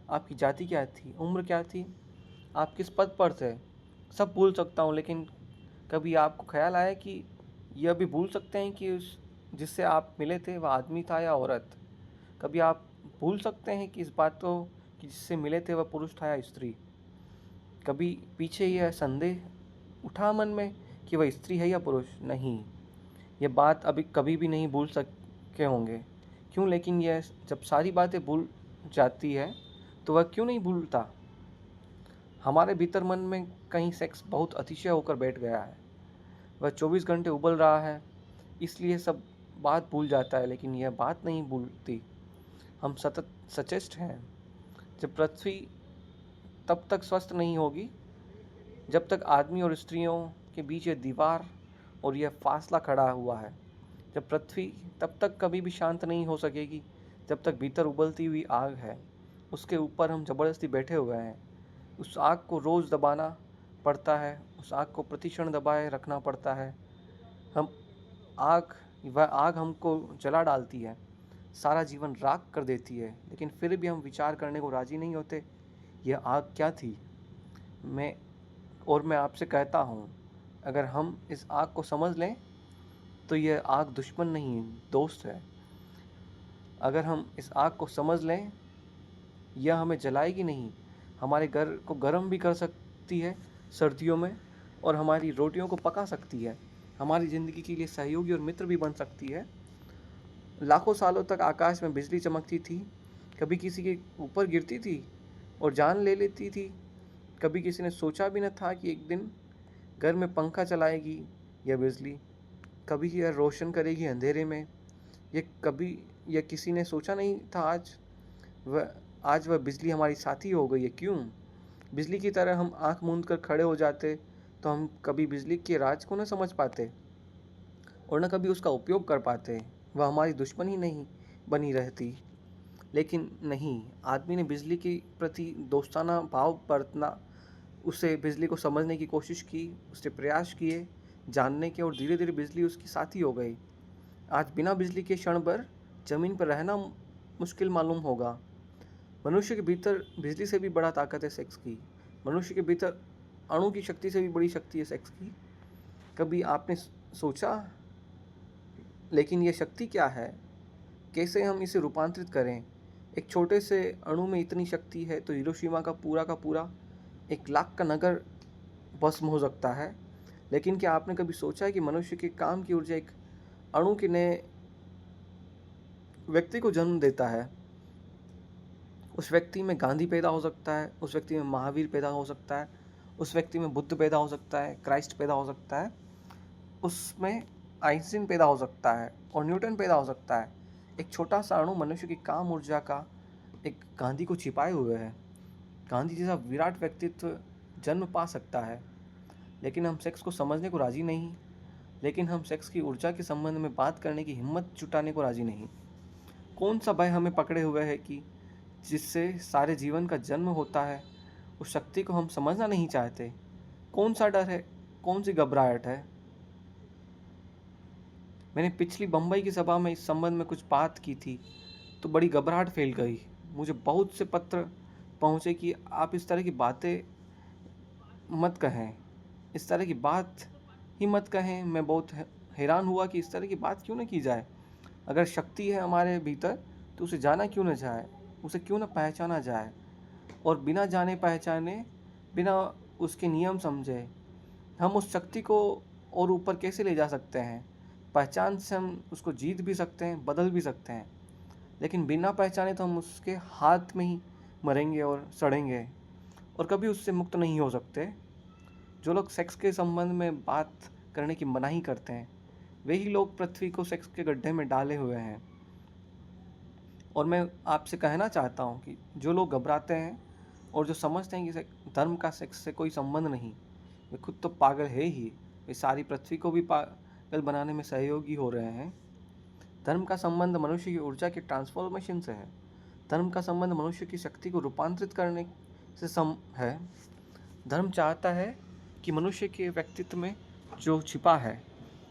आपकी जाति क्या थी, उम्र क्या थी, आप किस पद पर थे, सब भूल सकता हूं। लेकिन कभी आपको ख्याल आया कि यह भी भूल सकते हैं कि उस जिससे आप मिले थे वह आदमी था या औरत? कभी आप भूल सकते हैं कि इस बात को कि जिससे मिले थे वह पुरुष था या स्त्री? कभी पीछे यह संदेह उठा मन में कि वह स्त्री है या पुरुष? नहीं। यह बात अभी कभी भी नहीं भूल सके होंगे। क्यों? लेकिन यह जब सारी बातें भूल जाती है तो वह क्यों नहीं भूलता? हमारे भीतर मन में कहीं सेक्स बहुत अतिशय होकर बैठ गया है। वह 24 घंटे उबल रहा है, इसलिए सब बात भूल जाता है, लेकिन यह बात नहीं भूलती। हम सतत सचेष्ट हैं। जब पृथ्वी तब तक स्वस्थ नहीं होगी जब तक आदमी और स्त्रियों के बीच यह दीवार और यह फासला खड़ा हुआ है। जब पृथ्वी तब तक कभी भी शांत नहीं हो सकेगी जब तक भीतर उबलती हुई आग है, उसके ऊपर हम जबरदस्ती बैठे हुए हैं। उस आग को रोज़ दबाना पड़ता है, उस आग को प्रतिक्षण दबाए रखना पड़ता है। हम आग वह आग हमको जला डालती है, सारा जीवन राख कर देती है, लेकिन फिर भी हम विचार करने को राजी नहीं होते यह आग क्या थी। मैं आपसे कहता हूँ, अगर हम इस आग को समझ लें तो यह आग दुश्मन नहीं दोस्त है। अगर हम इस आग को समझ लें, यह हमें जलाएगी नहीं, हमारे घर को गर्म भी कर सकती है सर्दियों में, और हमारी रोटियों को पका सकती है, हमारी ज़िंदगी के लिए सहयोगी और मित्र भी बन सकती है। लाखों सालों तक आकाश में बिजली चमकती थी, कभी किसी के ऊपर गिरती थी और जान ले लेती थी। कभी किसी ने सोचा भी न था कि एक दिन घर में पंखा चलाएगी यह बिजली, कभी यह रोशन करेगी अंधेरे में। यह किसी ने सोचा नहीं था आज वह बिजली हमारी साथी हो गई है। क्यों? बिजली की तरह हम आंख मूंद कर खड़े हो जाते तो हम कभी बिजली के राज को न समझ पाते और न कभी उसका उपयोग कर पाते। वह हमारी दुश्मन ही नहीं बनी रहती। लेकिन नहीं, आदमी ने बिजली के प्रति दोस्ताना भाव बरतना, उसे बिजली को समझने की कोशिश की, उससे प्रयास किए जानने के, और धीरे धीरे बिजली उसकी साथी हो गई। आज बिना बिजली के क्षण भर जमीन पर रहना मुश्किल मालूम होगा। मनुष्य के भीतर बिजली से भी बड़ा ताकत है सेक्स की। मनुष्य के भीतर अणु की शक्ति से भी बड़ी शक्ति है सेक्स की। कभी आपने सोचा लेकिन यह शक्ति क्या है? कैसे हम इसे रूपांतरित करें? एक छोटे से अणु में इतनी शक्ति है तो हिरोशिमा का पूरा 1 लाख का नगर भस्म हो सकता है। लेकिन क्या आपने कभी सोचा है कि मनुष्य के काम की ऊर्जा एक अणु के नए व्यक्ति को जन्म देता है? उस व्यक्ति में गांधी पैदा हो सकता है, उस व्यक्ति में महावीर पैदा हो सकता है, उस व्यक्ति में बुद्ध पैदा हो सकता है, क्राइस्ट पैदा हो सकता है, उसमें आइंस्टीन पैदा हो सकता है और न्यूटन पैदा हो सकता है। एक छोटा सा अणु मनुष्य की काम ऊर्जा का एक गांधी को छिपाए हुए है। गांधी जैसा विराट व्यक्तित्व जन्म पा सकता है। लेकिन हम सेक्स को समझने को राजी नहीं, लेकिन हम सेक्स की ऊर्जा के संबंध में बात करने की हिम्मत जुटाने को राजी नहीं। कौन सा भय हमें पकड़े हुए है कि जिससे सारे जीवन का जन्म होता है, उस शक्ति को हम समझना नहीं चाहते? कौन सा डर है, कौन सी घबराहट है? मैंने पिछली बम्बई की सभा में इस संबंध में कुछ बात की थी तो बड़ी घबराहट फैल गई। मुझे बहुत से पत्र पहुँचे कि आप इस तरह की बातें मत कहें, इस तरह की बात ही मत कहें। मैं बहुत हैरान हुआ कि इस तरह की बात क्यों न की जाए। अगर शक्ति है हमारे भीतर तो उसे जाना क्यों न जाए, उसे क्यों न पहचाना जाए, और बिना जाने पहचाने, बिना उसके नियम समझे हम उस शक्ति को और ऊपर कैसे ले जा सकते हैं? पहचान से हम उसको जीत भी सकते हैं, बदल भी सकते हैं, लेकिन बिना पहचाने तो हम उसके हाथ में ही मरेंगे और सड़ेंगे और कभी उससे मुक्त नहीं हो सकते। जो लोग सेक्स के संबंध में बात करने की मनाही करते हैं वही लोग पृथ्वी को सेक्स के गड्ढे में डाले हुए हैं। और मैं आपसे कहना चाहता हूँ कि जो लोग घबराते हैं और जो समझते हैं कि धर्म का सेक्स से कोई संबंध नहीं, वे खुद तो पागल है ही, वे सारी पृथ्वी को भी पागल बनाने में सहयोगी हो रहे हैं। धर्म का संबंध मनुष्य की ऊर्जा के ट्रांसफॉर्मेशन से है। धर्म का संबंध मनुष्य की शक्ति को रूपांतरित करने से है। धर्म चाहता है कि मनुष्य के व्यक्तित्व में जो छिपा है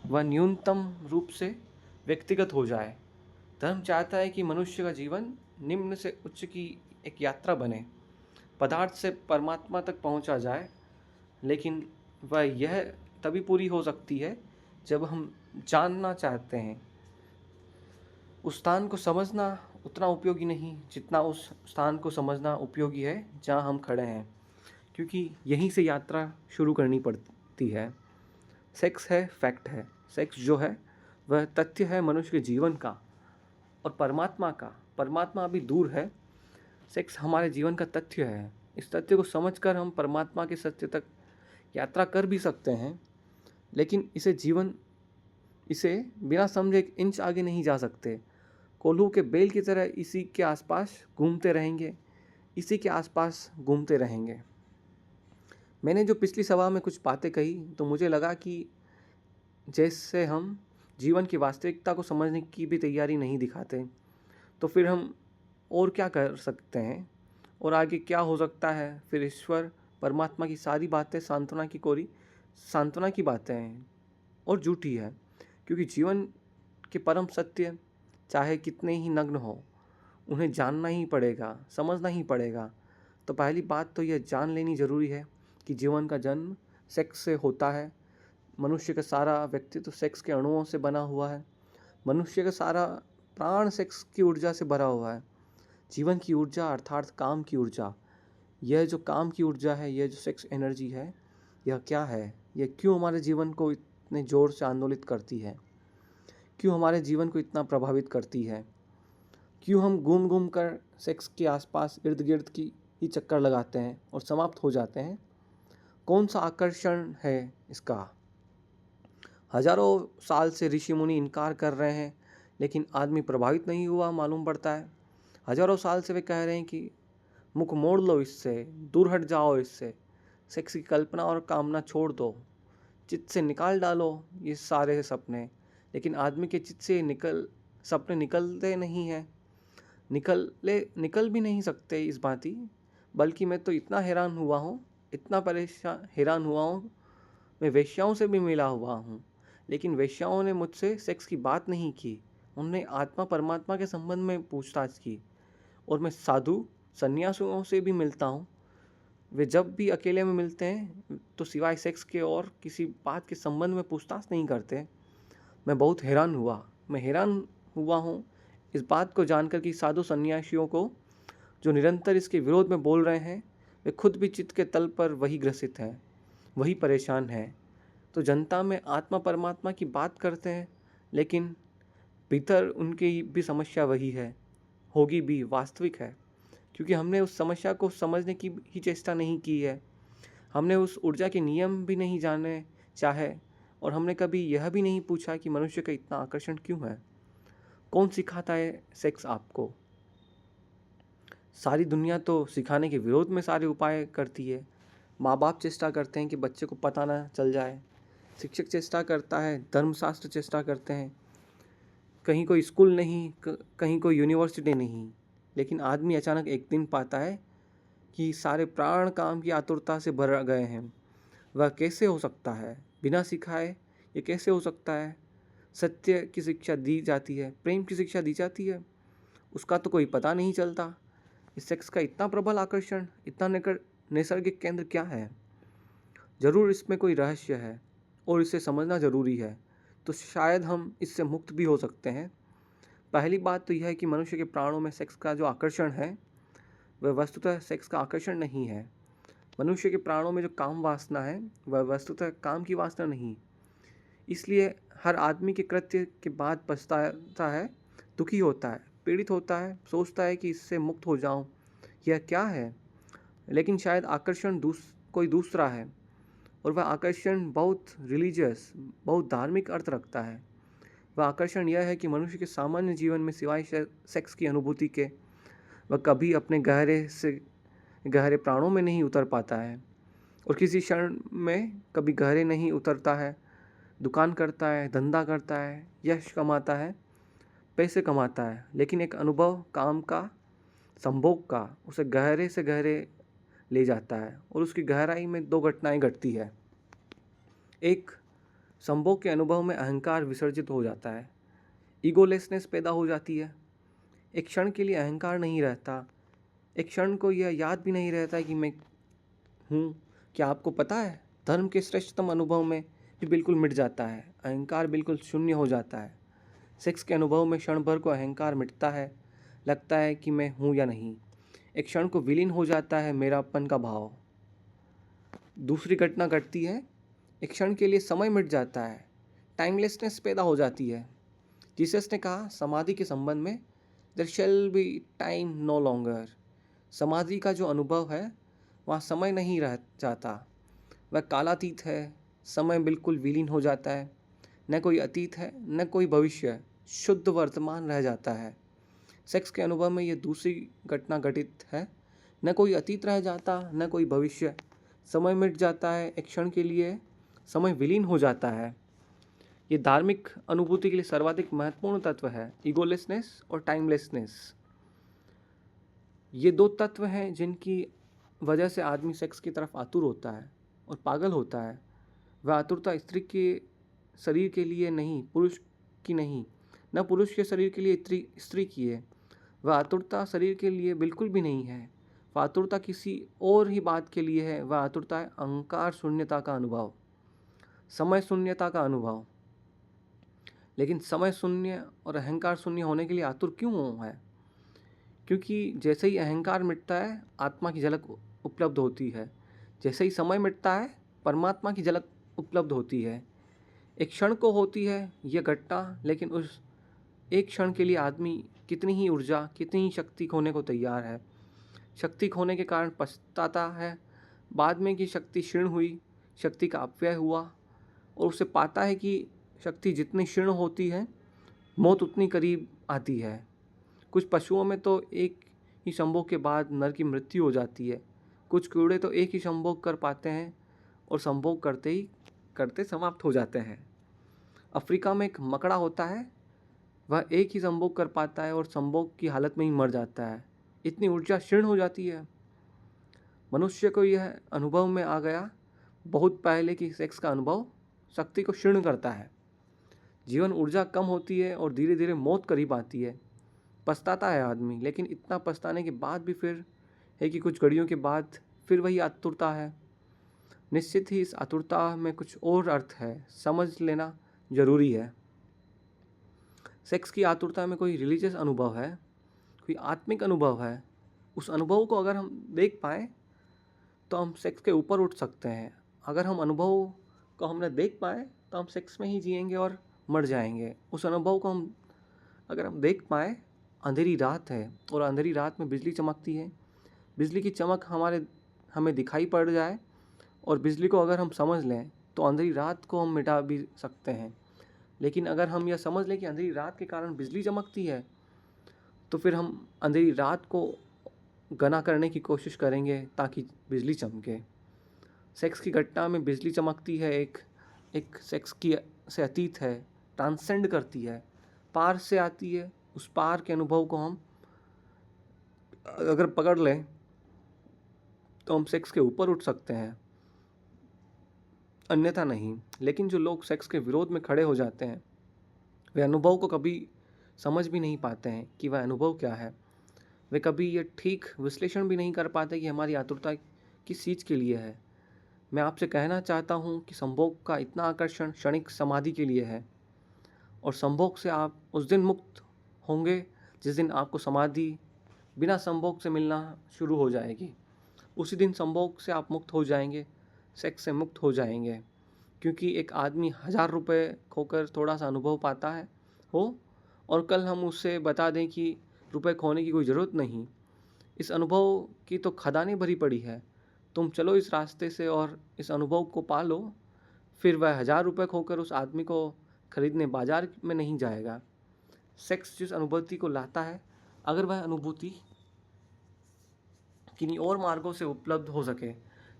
वह न्यूनतम रूप से व्यक्तिगत हो जाए। धर्म चाहता है कि मनुष्य का जीवन निम्न से उच्च की एक यात्रा बने, पदार्थ से परमात्मा तक पहुंचा जाए। लेकिन वह यह तभी पूरी हो सकती है जब हम जानना चाहते हैं। उस स्थान को समझना उतना उपयोगी नहीं जितना उस स्थान को समझना उपयोगी है जहाँ हम खड़े हैं, क्योंकि यहीं से यात्रा शुरू करनी पड़ती है। सेक्स है, फैक्ट है। सेक्स जो है वह तथ्य है मनुष्य के जीवन का और परमात्मा का। परमात्मा अभी दूर है, सेक्स हमारे जीवन का तथ्य है। इस तथ्य को समझकर हम परमात्मा के सत्य तक यात्रा कर भी सकते हैं, लेकिन इसे बिना समझे एक इंच आगे नहीं जा सकते। कोल्हू के बेल की तरह इसी के आसपास घूमते रहेंगे। मैंने जो पिछली सभा में कुछ बातें कही तो मुझे लगा कि जैसे हम जीवन की वास्तविकता को समझने की भी तैयारी नहीं दिखाते, तो फिर हम और क्या कर सकते हैं और आगे क्या हो सकता है। फिर ईश्वर परमात्मा की सारी बातें सांत्वना की बातें हैं और झूठी है, क्योंकि जीवन के परम सत्य चाहे कितने ही नग्न हो उन्हें जानना ही पड़ेगा, समझना ही पड़ेगा। तो पहली बात तो यह जान लेनी ज़रूरी है कि जीवन का जन्म सेक्स से होता है। मनुष्य का सारा व्यक्तित्व सेक्स के अणुओं से बना हुआ है। मनुष्य का सारा प्राण सेक्स की ऊर्जा से भरा हुआ है। जीवन की ऊर्जा अर्थात काम की ऊर्जा, यह जो काम की ऊर्जा है, यह जो सेक्स एनर्जी है, यह क्या है, यह क्यों हमारे जीवन को इतने ज़ोर से आंदोलित करती है, क्यों हमारे जीवन को इतना प्रभावित करती है, क्यों हम घूम घूम कर सेक्स के आसपास इर्द गिर्द की ही चक्कर लगाते हैं और समाप्त हो जाते हैं। कौन सा आकर्षण है इसका? हजारों साल से ऋषि मुनि इनकार कर रहे हैं, लेकिन आदमी प्रभावित नहीं हुआ मालूम पड़ता है। हजारों साल से वे कह रहे हैं कि मुख मोड़ लो इससे, दूर हट जाओ इससे, सेक्स की कल्पना और कामना छोड़ दो, चित्त से निकाल डालो ये सारे सपने। लेकिन आदमी के चित्त से सपने निकलते नहीं हैं, निकल भी नहीं सकते इस भांति। बल्कि मैं तो इतना हैरान हुआ हूँ, हैरान हुआ हूँ, मैं वेश्याओं से भी मिला हुआ हूँ, लेकिन वेश्याओं ने मुझसे सेक्स की बात नहीं की, उन्होंने आत्मा परमात्मा के संबंध में पूछताछ की। और मैं साधु सन्यासियों से भी मिलता हूँ, वे जब भी अकेले में मिलते हैं तो सिवाय सेक्स के और किसी बात के संबंध में पूछताछ नहीं करते। मैं हैरान हुआ हूँ इस बात को जानकर कि साधु सन्यासियों को जो निरंतर इसके विरोध में बोल रहे हैं, वे खुद भी चित्त के तल पर वही ग्रसित हैं, वही परेशान हैं। तो जनता में आत्मा परमात्मा की बात करते हैं, लेकिन भीतर उनकी भी समस्या वही है, होगी भी, वास्तविक है, क्योंकि हमने उस समस्या को समझने की ही चेष्टा नहीं की है। हमने उस ऊर्जा के नियम भी नहीं जाने चाहे और हमने कभी यह भी नहीं पूछा कि मनुष्य का इतना आकर्षण क्यों है। कौन सिखाता है सेक्स आपको? सारी दुनिया तो सिखाने के विरोध में सारे उपाय करती है। माँ बाप चेष्टा करते हैं कि बच्चे को पता ना चल जाए, शिक्षक चेष्टा करता है, धर्मशास्त्र चेष्टा करते हैं, कहीं कोई स्कूल नहीं, कहीं कोई यूनिवर्सिटी नहीं। लेकिन आदमी अचानक एक दिन पाता है कि सारे प्राण काम की आतुरता से भर गए हैं। वह कैसे हो सकता है? बिना सिखाए ये कैसे हो सकता है? सत्य की शिक्षा दी जाती है, प्रेम की शिक्षा दी जाती है, उसका तो कोई पता नहीं चलता। इस सेक्स का इतना प्रबल आकर्षण, इतना नैसर्गिक केंद्र क्या है? जरूर इसमें कोई रहस्य है और इसे समझना जरूरी है, तो शायद हम इससे मुक्त भी हो सकते हैं। पहली बात तो यह है कि मनुष्य के प्राणों में सेक्स का जो आकर्षण है वह वस्तुतः सेक्स का आकर्षण नहीं है। मनुष्य के प्राणों में जो काम वासना है वह वस्तुतः काम की वासना नहीं। इसलिए हर आदमी के कृत्य के बाद पछताता है, दुखी होता है, पीड़ित होता है, सोचता है कि इससे मुक्त हो जाऊं, यह क्या है, लेकिन शायद आकर्षण कोई दूसरा है, और वह आकर्षण बहुत रिलीजियस, बहुत धार्मिक अर्थ रखता है। वह आकर्षण यह है कि मनुष्य के सामान्य जीवन में सिवाय सेक्स की अनुभूति के वह कभी अपने गहरे प्राणों में नहीं उतर पाता है, और किसी क्षण में कभी गहरे नहीं उतरता है। दुकान करता है, धंधा करता है, यश कमाता है, पैसे कमाता है, लेकिन एक अनुभव काम का, संभोग का उसे गहरे से गहरे ले जाता है, और उसकी गहराई में दो घटनाएं घटती है। एक, संभोग के अनुभव में अहंकार विसर्जित हो जाता है, ईगोलेसनेस पैदा हो जाती है। एक क्षण के लिए अहंकार नहीं रहता, एक क्षण को यह याद भी नहीं रहता कि मैं हूँ। क्या आपको पता है, धर्म के श्रेष्ठतम अनुभव में भी बिल्कुल मिट जाता है, अहंकार बिल्कुल शून्य हो जाता है। सेक्स के अनुभव में क्षण भर को अहंकार मिटता है, लगता है कि मैं हूँ या नहीं। एक क्षण को विलीन हो जाता है मेरापन का भाव। दूसरी घटना घटती है, एक क्षण के लिए समय मिट जाता है, टाइमलेसनेस पैदा हो जाती है। जीसस ने कहा समाधि के संबंध में, there shall be time no longer. समाधि का जो अनुभव है वहाँ समय नहीं रह जाता, वह कालातीत है, समय बिल्कुल विलीन हो जाता है, न कोई अतीत है न कोई भविष्य, शुद्ध वर्तमान रह जाता है। सेक्स के अनुभव में यह दूसरी घटना घटित है, न कोई अतीत रह जाता न कोई भविष्य, समय मिट जाता है, एक क्षण के लिए समय विलीन हो जाता है। ये धार्मिक अनुभूति के लिए सर्वाधिक महत्वपूर्ण तत्व है, ईगोलेसनेस और टाइमलेसनेस। ये दो तत्व हैं जिनकी वजह से आदमी सेक्स की तरफ आतुर होता है और पागल होता है। वह आतुरता स्त्री के शरीर के लिए नहीं, पुरुष की नहीं, न पुरुष के शरीर के लिए स्त्री की है। वह आतुरता शरीर के लिए बिल्कुल भी नहीं है, वह आतुरता किसी और ही बात के लिए है। वह आतुरता है अहंकार शून्यता का अनुभव, समय शून्यता का अनुभव। लेकिन समय शून्य और अहंकार शून्य होने के लिए आतुर क्यों है? क्योंकि जैसे ही अहंकार मिटता है आत्मा की झलक उपलब्ध होती है, जैसे ही समय मिटता है परमात्मा की झलक उपलब्ध होती है। एक क्षण को होती है यह घटना, लेकिन उस एक क्षण के लिए आदमी कितनी ही ऊर्जा, कितनी ही शक्ति खोने को तैयार है। शक्ति खोने के कारण पछताता है बाद में कि शक्ति क्षीण हुई, शक्ति का अपव्यय हुआ, और उसे पाता है कि शक्ति जितनी क्षीण होती है मौत उतनी करीब आती है। कुछ पशुओं में तो एक ही संभोग के बाद नर की मृत्यु हो जाती है। कुछ कीड़े तो एक ही संभोग कर पाते हैं और संभोग करते ही करते समाप्त हो जाते हैं। अफ्रीका में एक मकड़ा होता है, वह एक ही संभोग कर पाता है और संभोग की हालत में ही मर जाता है, इतनी ऊर्जा क्षीण हो जाती है। मनुष्य को यह अनुभव में आ गया बहुत पहले कि सेक्स का अनुभव शक्ति को क्षीण करता है। जीवन ऊर्जा कम होती है और धीरे धीरे मौत करीब आती है। पछताता है आदमी, लेकिन इतना पछताने के बाद भी फिर है कि कुछ घड़ियों के बाद फिर वही आतुरता है। निश्चित ही इस आतुरता में कुछ और अर्थ है, समझ लेना जरूरी है। सेक्स की आतुरता में कोई रिलीजियस अनुभव है, कोई आत्मिक अनुभव है। उस अनुभव को अगर हम देख पाएँ तो हम सेक्स के ऊपर उठ सकते हैं। अगर हम अनुभव को हमने देख पाए तो हम सेक्स में ही जिएंगे और मर जाएंगे। उस अनुभव को अगर हम देख पाए, अंधेरी रात है और अंधेरी रात में बिजली चमकती है, बिजली की चमक हमें दिखाई पड़ जाए और बिजली को अगर हम समझ लें तो अंधेरी रात को हम मिटा भी सकते हैं। लेकिन अगर हम यह समझ लें कि अंधेरी रात के कारण बिजली चमकती है तो फिर हम अंधेरी रात को गना करने की कोशिश करेंगे ताकि बिजली चमके। सेक्स की घटना में बिजली चमकती है, एक सेक्स की से अतीत है, ट्रांसेंड करती है, पार से आती है। उस पार के अनुभव को हम अगर पकड़ लें तो हम सेक्स के ऊपर उठ सकते हैं, अन्यथा नहीं। लेकिन जो लोग सेक्स के विरोध में खड़े हो जाते हैं वे अनुभव को कभी समझ भी नहीं पाते हैं कि वह अनुभव क्या है। वे कभी ये ठीक विश्लेषण भी नहीं कर पाते कि हमारी आतुरता किस चीज़ के लिए है। मैं आपसे कहना चाहता हूँ कि संभोग का इतना आकर्षण क्षणिक समाधि के लिए है, और संभोग से आप उस दिन मुक्त होंगे जिस दिन आपको समाधि बिना संभोग से मिलना शुरू हो जाएगी। उसी दिन संभोग से आप मुक्त हो जाएंगे, सेक्स से मुक्त हो जाएंगे। क्योंकि एक आदमी 1000 रुपये खोकर थोड़ा सा अनुभव पाता है और कल हम उससे बता दें कि रुपए खोने की कोई ज़रूरत नहीं। इस अनुभव की तो खदानें भरी पड़ी है। तुम चलो इस रास्ते से और इस अनुभव को पालो। फिर वह 1000 रुपये खोकर उस आदमी को खरीदने बाजार में नहीं जाएगा। सेक्स जिस अनुभूति को लाता है, अगर वह अनुभूति किन्हीं और मार्गों से उपलब्ध हो सके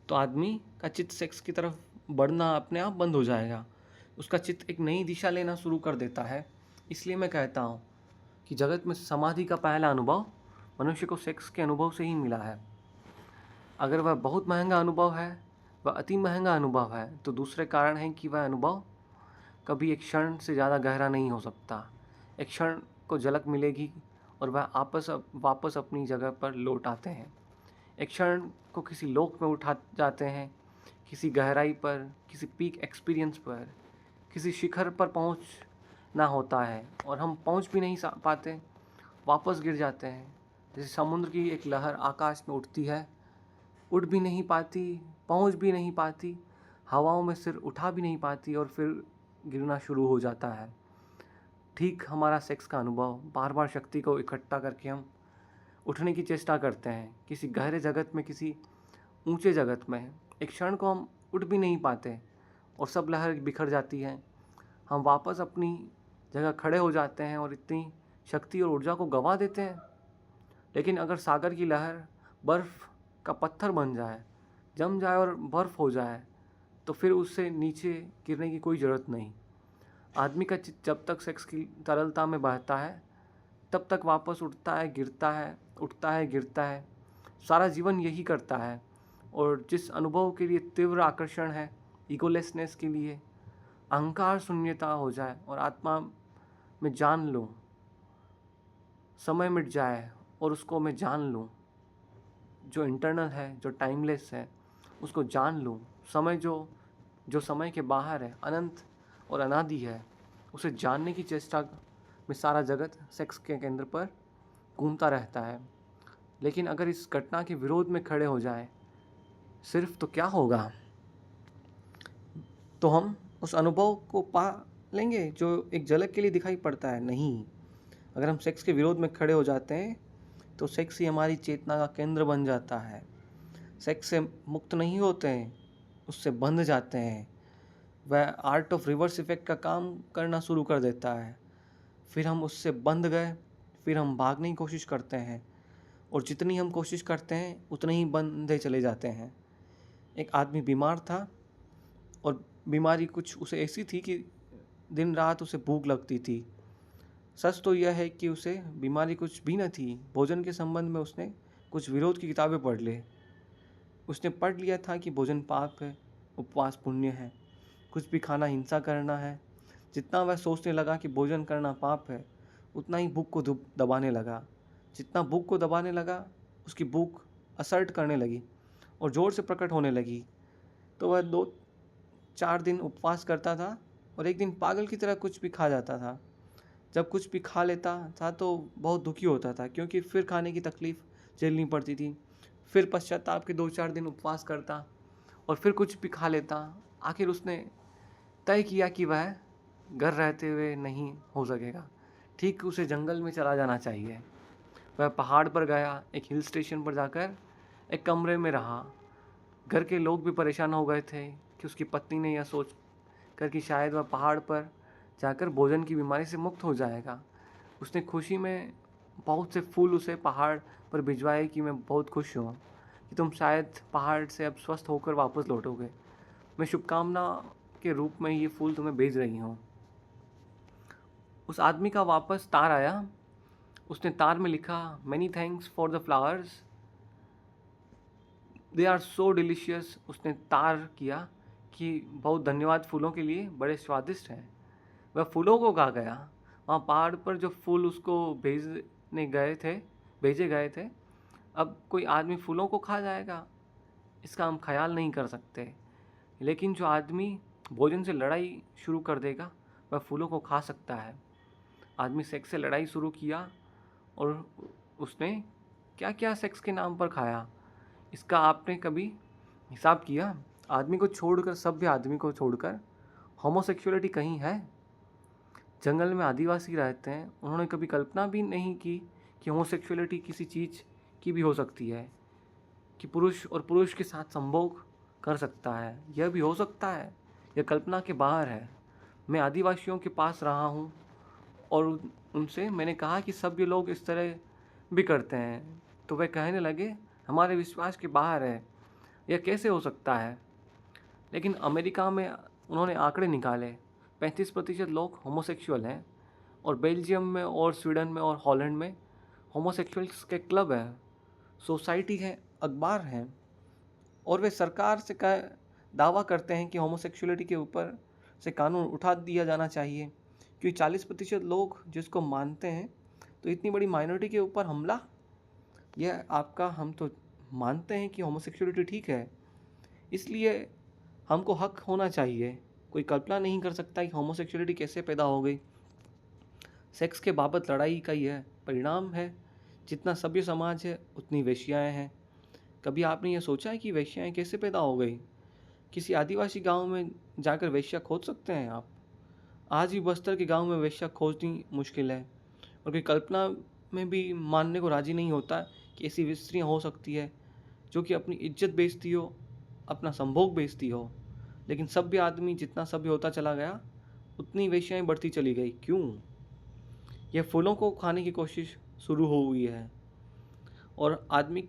तो आदमी का चित्त सेक्स की तरफ बढ़ना अपने आप बंद हो जाएगा। उसका चित्त एक नई दिशा लेना शुरू कर देता है। इसलिए मैं कहता हूँ कि जगत में समाधि का पहला अनुभव मनुष्य को सेक्स के अनुभव से ही मिला है। अगर वह बहुत महंगा अनुभव है, वह अति महंगा अनुभव है, तो दूसरे कारण है कि वह अनुभव कभी एक क्षण से ज़्यादा गहरा नहीं हो सकता। एक क्षण को झलक मिलेगी और वह वापस अपनी जगह पर लौट आते हैं। एक क्षण को किसी लोक में उठा जाते हैं, किसी गहराई पर, किसी पीक एक्सपीरियंस पर, किसी शिखर पर पहुंचना होता है और हम पहुंच भी नहीं पाते, वापस गिर जाते हैं। जैसे समुद्र की एक लहर आकाश में उठती है, उड़ भी नहीं पाती, पहुंच भी नहीं पाती, हवाओं में सिर उठा भी नहीं पाती और फिर गिरना शुरू हो जाता है। ठीक हमारा सेक्स का अनुभव, बार बार शक्ति को इकट्ठा करके हम उठने की चेष्टा करते हैं किसी गहरे जगत में, किसी ऊंचे जगत में। एक क्षण को हम उठ भी नहीं पाते और सब लहर बिखर जाती है। हम वापस अपनी जगह खड़े हो जाते हैं और इतनी शक्ति और ऊर्जा को गंवा देते हैं। लेकिन अगर सागर की लहर बर्फ़ का पत्थर बन जाए, जम जाए और बर्फ़ हो जाए, तो फिर उससे नीचे गिरने की कोई ज़रूरत नहीं। आदमी का चित्त जब तक सेक्स की तरलता में बहता है, तब तक वापस उठता है, गिरता है, उठता है, गिरता है। सारा जीवन यही करता है। और जिस अनुभव के लिए तीव्र आकर्षण है, ईगोलेसनेस के लिए, अहंकार शून्यता हो जाए और आत्मा में जान लूँ, समय मिट जाए और उसको मैं जान लूँ, जो इंटरनल है, जो टाइमलेस है, उसको जान लूँ। समय जो समय के बाहर है, अनंत और अनादि है, उसे जानने की चेष्टा में सारा जगत सेक्स के केंद्र पर घूमता रहता है। लेकिन अगर इस घटना के विरोध में खड़े हो जाए सिर्फ, तो क्या होगा? तो हम उस अनुभव को पा लेंगे जो एक झलक के लिए दिखाई पड़ता है? नहीं। अगर हम सेक्स के विरोध में खड़े हो जाते हैं तो सेक्स ही हमारी चेतना का केंद्र बन जाता है। सेक्स से मुक्त नहीं होते हैं, उससे बंध जाते हैं। वह आर्ट ऑफ रिवर्स इफेक्ट का काम करना शुरू कर देता है। फिर हम उससे बंध गए, फिर हम भागने की कोशिश करते हैं और जितनी हम कोशिश करते हैं उतने ही बंधे चले जाते हैं। एक आदमी बीमार था और बीमारी कुछ उसे ऐसी थी कि दिन रात उसे भूख लगती थी। सच तो यह है कि उसे बीमारी कुछ भी न थी। भोजन के संबंध में उसने कुछ विरोध की किताबें पढ़ ली। उसने पढ़ लिया था कि भोजन पाप है, उपवास पुण्य है, कुछ भी खाना हिंसा करना है। जितना वह सोचने लगा कि भोजन करना पाप है, उतना ही भूख को दबाने लगा। जितना भूख को दबाने लगा, उसकी भूख असर्ट करने लगी और ज़ोर से प्रकट होने लगी। तो वह 2-4 दिन उपवास करता था और एक दिन पागल की तरह कुछ भी खा जाता था। जब कुछ भी खा लेता था तो बहुत दुखी होता था, क्योंकि फिर खाने की तकलीफ़ झेलनी पड़ती थी। फिर पश्चाताप के 2-4 दिन उपवास करता और फिर कुछ भी खा लेता। आखिर उसने तय किया कि वह घर रहते हुए नहीं हो सकेगा, ठीक उसे जंगल में चला जाना चाहिए। वह पहाड़ पर गया, एक हिल स्टेशन पर जाकर एक कमरे में रहा। घर के लोग भी परेशान हो गए थे कि उसकी पत्नी ने यह सोच कर कि शायद वह पहाड़ पर जाकर भोजन की बीमारी से मुक्त हो जाएगा। उसने खुशी में बहुत से फूल उसे पहाड़ पर भिजवाए कि मैं बहुत खुश हूँ कि तुम शायद पहाड़ से अब स्वस्थ होकर वापस लौटोगे। मैं शुभकामना के रूप में ये फूल तुम्हें भेज रही हूँ। उस आदमी का वापस तार आया। उसने तार में लिखा, many thanks for the flowers, they are so delicious. उसने तार किया कि बहुत धन्यवाद फूलों के लिए, बड़े स्वादिष्ट हैं। वह फूलों को कहा गया। वहाँ पहाड़ पर जो फूल उसको भेजे गए थे, अब कोई आदमी फूलों को खा जाएगा, इसका हम ख्याल नहीं कर सकते। लेकिन जो आदमी भोजन से लड़ाई शुरू कर देगा, वह फूलों को खा सकता है। आदमी सेक्स से लड़ाई शुरू किया और उसने क्या क्या सेक्स के नाम पर खाया, इसका आपने कभी हिसाब किया? आदमी को छोड़कर, सभ्य आदमी को छोड़कर होमोसेक्सुअलिटी कहीं है? जंगल में आदिवासी रहते हैं, उन्होंने कभी कल्पना भी नहीं की कि होमोसेक्सुअलिटी किसी चीज़ की भी हो सकती है, कि पुरुष और पुरुष के साथ संभोग कर सकता है, यह भी हो सकता है, यह कल्पना के बाहर है। मैं आदिवासियों के पास रहा हूँ और उनसे मैंने कहा कि सभ्य लोग इस तरह भी करते हैं, तो वे कहने लगे हमारे विश्वास के बाहर है, यह कैसे हो सकता है। लेकिन अमेरिका में उन्होंने आंकड़े निकाले, 35% लोग होमोसेक्सुअल हैं, और बेल्जियम में और स्वीडन में और हॉलैंड में होमोसेक्सुअल्स के क्लब हैं, सोसाइटी है, अखबार हैं, और वे सरकार से दावा करते हैं कि होमोसेक्सुअलिटी के ऊपर से कानून उठा दिया जाना चाहिए, क्योंकि 40% लोग जिसको मानते हैं, तो इतनी बड़ी माइनॉरिटी के ऊपर हमला। यह आपका, हम तो मानते हैं कि होमोसेक्सुअलिटी ठीक है, इसलिए हमको हक होना चाहिए। कोई कल्पना नहीं कर सकता कि होमोसेक्सुअलिटी कैसे पैदा हो गई। सेक्स के बाबत लड़ाई का यह परिणाम है, जितना सभ्य समाज है उतनी वेश्याएं हैं। कभी आपने यह सोचा है कि वेश्याएं कैसे पैदा हो गई? किसी आदिवासी गांव में जाकर वेश्या खोज सकते हैं आप। आज भी बस्तर के गांव में वेश्या खोजनी मुश्किल है, और कोई कल्पना में भी मानने को राजी नहीं होता कि ऐसी स्त्रियाँ हो सकती है जो कि अपनी इज्जत बेचती हो, अपना संभोग बेचती हो। लेकिन सभ्य आदमी जितना सभ्य होता चला गया, उतनी वेश्याएं बढ़ती चली गई। क्यों? यह फूलों को खाने की कोशिश शुरू हो हुई है, और आदमी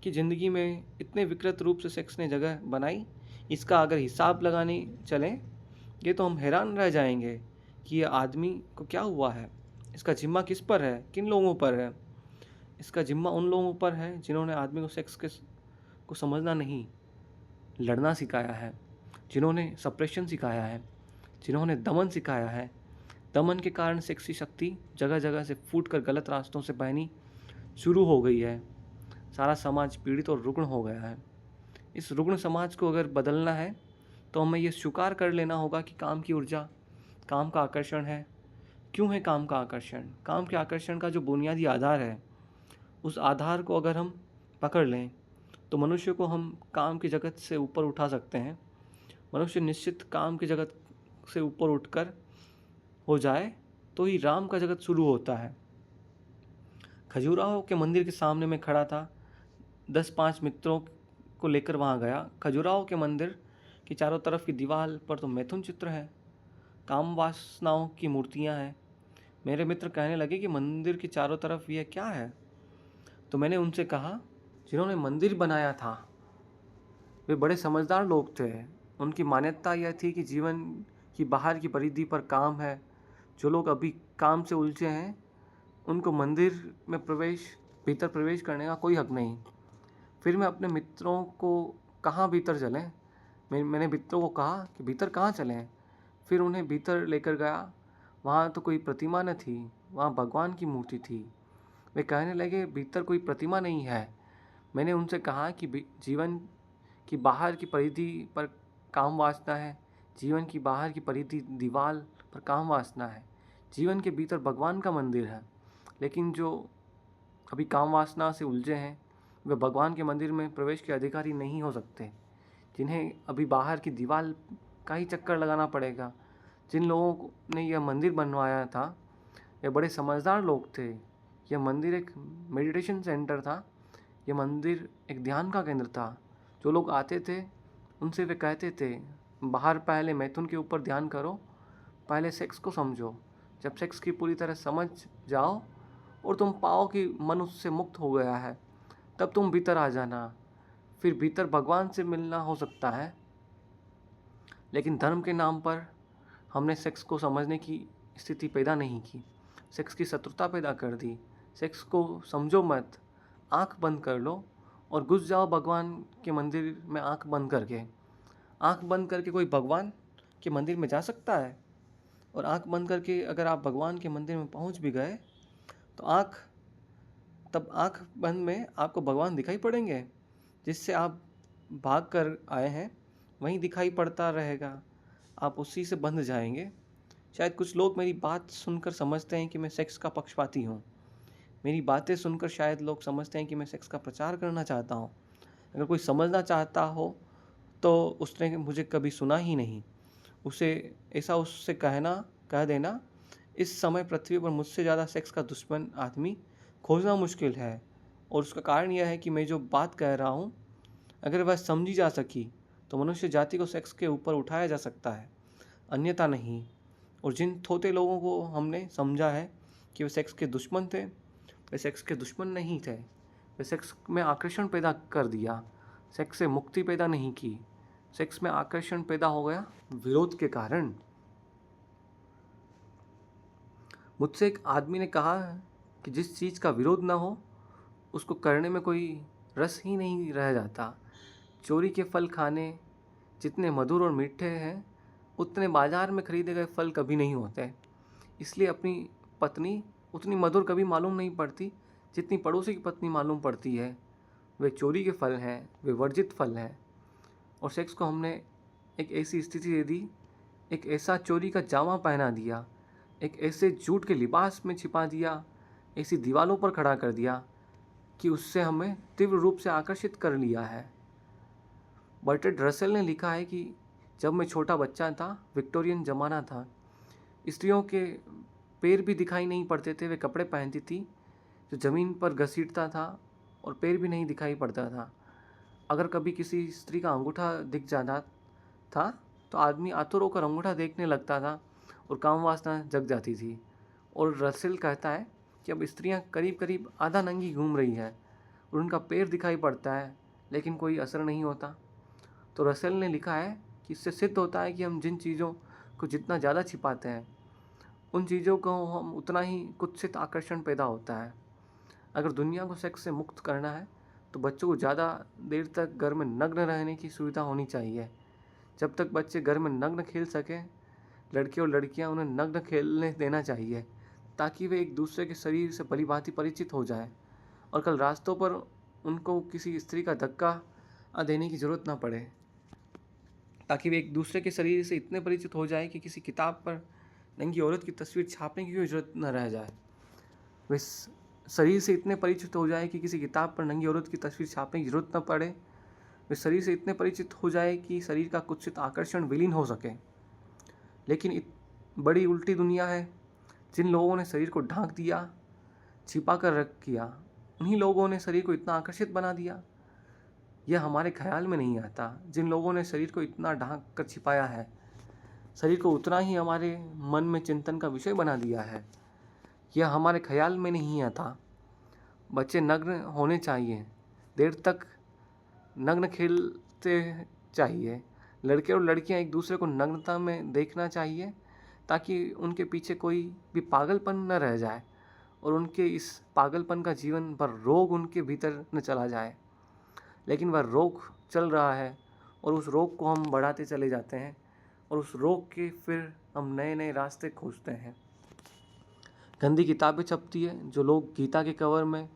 की ज़िंदगी में इतने विकृत रूप से सेक्स ने जगह बनाई। इसका अगर हिसाब लगाने चलें, ये तो हम हैरान रह जाएंगे कि यह आदमी को क्या हुआ है। इसका जिम्मा किस पर है, किन लोगों पर है? इसका जिम्मा उन लोगों पर है जिन्होंने आदमी को सेक्स को समझना नहीं, लड़ना सिखाया है, जिन्होंने सप्रेशन सिखाया है, जिन्होंने दमन सिखाया है। दमन के कारण सेक्स की शक्ति जगह जगह से फूट कर गलत रास्तों से बहनी शुरू हो गई है। सारा समाज पीड़ित और रुग्ण हो गया है। इस रुग्ण समाज को अगर बदलना है, तो हमें यह स्वीकार कर लेना होगा कि काम की ऊर्जा, काम का आकर्षण है। क्यों है काम का आकर्षण? काम के आकर्षण का जो बुनियादी आधार है, उस आधार को अगर हम पकड़ लें, तो मनुष्य को हम काम की जगत से ऊपर उठा सकते हैं। मनुष्य निश्चित काम की जगत से ऊपर उठकर हो जाए, तो ही राम का जगत शुरू होता है। खजुराहो के मंदिर के सामने मैं खड़ा था, 10-5 मित्रों को लेकर वहाँ गया। खजुराहो के मंदिर की चारों तरफ की दीवार पर तो मैथुन चित्र है, काम वासनाओं की मूर्तियाँ हैं। मेरे मित्र कहने लगे कि मंदिर की चारों तरफ यह क्या है? तो मैंने उनसे कहा, जिन्होंने मंदिर बनाया था वे बड़े समझदार लोग थे। उनकी मान्यता यह थी कि जीवन की बाहर की परिधि पर काम है। जो लोग अभी काम से उलझे हैं, उनको मंदिर में भीतर प्रवेश करने का कोई हक नहीं। फिर मैं अपने मित्रों को कहाँ भीतर चलें? मैंने मित्रों को कहा कि भीतर कहाँ चलें? फिर उन्हें भीतर लेकर गया। वहाँ तो कोई प्रतिमा न थी, वहाँ भगवान की मूर्ति थी। वे कहने लगे, भीतर कोई प्रतिमा नहीं है। मैंने उनसे कहा कि जीवन की बाहर की परिधि पर काम वासना है, जीवन की बाहर की परिधि दीवार पर काम वासना है, जीवन के भीतर भगवान का मंदिर है। लेकिन जो अभी काम वासना से उलझे हैं, वे भगवान के मंदिर में प्रवेश के अधिकारी नहीं हो सकते। जिन्हें अभी बाहर की दीवार का ही चक्कर लगाना पड़ेगा। जिन लोगों ने यह मंदिर बनवाया था, ये बड़े समझदार लोग थे। यह मंदिर एक मेडिटेशन सेंटर था, यह मंदिर एक ध्यान का केंद्र था। जो लोग आते थे, उनसे वे कहते थे, बाहर पहले मैथुन के ऊपर ध्यान करो, पहले सेक्स को समझो। जब सेक्स की पूरी तरह समझ जाओ और तुम पाओ कि मन उससे मुक्त हो गया है, तब तुम भीतर आ जाना। फिर भीतर भगवान से मिलना हो सकता है। लेकिन धर्म के नाम पर हमने सेक्स को समझने की स्थिति पैदा नहीं की, सेक्स की शत्रुता पैदा कर दी। सेक्स को समझो मत, आंख बंद कर लो और घुस जाओ भगवान के मंदिर में। आंख बंद करके कोई भगवान के मंदिर में जा सकता है? और आंख बंद करके अगर आप भगवान के मंदिर में पहुंच भी गए, तो आंख बंद में आपको भगवान दिखाई पड़ेंगे। जिससे आप भाग कर आए हैं, वहीं दिखाई पड़ता रहेगा, आप उसी से बंध जाएंगे। शायद कुछ लोग मेरी बात सुनकर समझते हैं कि मैं सेक्स का पक्षपाती हूँ। मेरी बातें सुनकर शायद लोग समझते हैं कि मैं सेक्स का प्रचार करना चाहता हूँ। अगर कोई समझना चाहता हो, तो उसने मुझे कभी सुना ही नहीं। उससे कह देना, इस समय पृथ्वी पर मुझसे ज़्यादा सेक्स का दुश्मन आदमी खोजना मुश्किल है। और उसका कारण यह है कि मैं जो बात कह रहा हूँ, अगर वह समझी जा सकी तो मनुष्य जाति को सेक्स के ऊपर उठाया जा सकता है, अन्यथा नहीं। और जिन थोते लोगों को हमने समझा है कि वे सेक्स के दुश्मन थे, वे सेक्स के दुश्मन नहीं थे। वे सेक्स में आकर्षण पैदा कर दिया, सेक्स से मुक्ति पैदा नहीं की। सेक्स में आकर्षण पैदा हो गया विरोध के कारण। मुझसे एक आदमी ने कहा कि जिस चीज़ का विरोध ना हो उसको करने में कोई रस ही नहीं रह जाता। चोरी के फल खाने जितने मधुर और मीठे हैं, उतने बाजार में खरीदे गए फल कभी नहीं होते। इसलिए अपनी पत्नी उतनी मधुर कभी मालूम नहीं पड़ती जितनी पड़ोसी की पत्नी मालूम पड़ती है। वे चोरी के फल हैं, वे वर्जित फल हैं। और सेक्स को हमने एक ऐसी स्थिति दे दी, एक ऐसा चोरी का जामा पहना दिया, एक ऐसे झूठ के लिबास में छिपा दिया, ऐसी दीवारों पर खड़ा कर दिया कि उससे हमें तीव्र रूप से आकर्षित कर लिया है। बर्ट्रैंड रसेल ने लिखा है कि जब मैं छोटा बच्चा था, विक्टोरियन ज़माना था, स्त्रियों के पैर भी दिखाई नहीं पड़ते थे। वे कपड़े पहनती थी जो ज़मीन पर घसीटता था और पैर भी नहीं दिखाई पड़ता था। अगर कभी किसी स्त्री का अंगूठा दिख जाता था तो आदमी आतुर होकर अंगूठा देखने लगता था और काम वासना जग जाती थी। और रसेल कहता है कि अब स्त्रियां करीब करीब आधा नंगी घूम रही है और उनका पैर दिखाई पड़ता है लेकिन कोई असर नहीं होता। तो रसेल ने लिखा है कि इससे सिद्ध होता है कि हम जिन चीज़ों को जितना ज़्यादा छिपाते हैं, उन चीज़ों को हम उतना ही कुत्सित आकर्षण पैदा होता है। अगर दुनिया को सेक्स से मुक्त करना है तो बच्चों को ज़्यादा देर तक घर में नग्न रहने की सुविधा होनी चाहिए। जब तक बच्चे घर में नग्न खेल सकें, लड़के और लड़कियां उन्हें नग्न खेलने देना चाहिए ताकि वे एक दूसरे के शरीर से भलीभांति परिचित हो जाए और कल रास्तों पर उनको किसी स्त्री का धक्का देने की ज़रूरत ना पड़े, ताकि वे एक दूसरे के शरीर से इतने परिचित हो जाए कि किसी किताब पर नंगी औरत की तस्वीर छापने की कोई ज़रूरत न रह जाए। वे शरीर से इतने परिचित हो जाए कि किसी किताब पर नंगी औरत की तस्वीर छापने की ज़रूरत न पड़े। वे शरीर से इतने परिचित हो जाए कि शरीर का कुत्सित आकर्षण विलीन हो सके। लेकिन बड़ी उल्टी दुनिया है। जिन लोगों ने शरीर को ढांक दिया, छिपा कर रख किया, उन्हीं लोगों ने शरीर को इतना आकर्षित बना दिया। यह हमारे ख्याल में नहीं आता। जिन लोगों ने शरीर को इतना ढांक कर छिपाया है, शरीर को उतना ही हमारे मन में चिंतन का विषय बना दिया है, यह हमारे ख्याल में नहीं आता। बच्चे नग्न होने चाहिए, देर तक नग्न खेलते चाहिए। लड़के और लड़कियां एक दूसरे को नग्नता में देखना चाहिए ताकि उनके पीछे कोई भी पागलपन न रह जाए और उनके इस पागलपन का जीवन भर रोग उनके भीतर न चला जाए। लेकिन वह रोग चल रहा है और उस रोग को हम बढ़ाते चले जाते हैं और उस रोग के फिर हम नए नए रास्ते खोजते हैं। गंदी किताबें छपती है जो लोग गीता के कवर में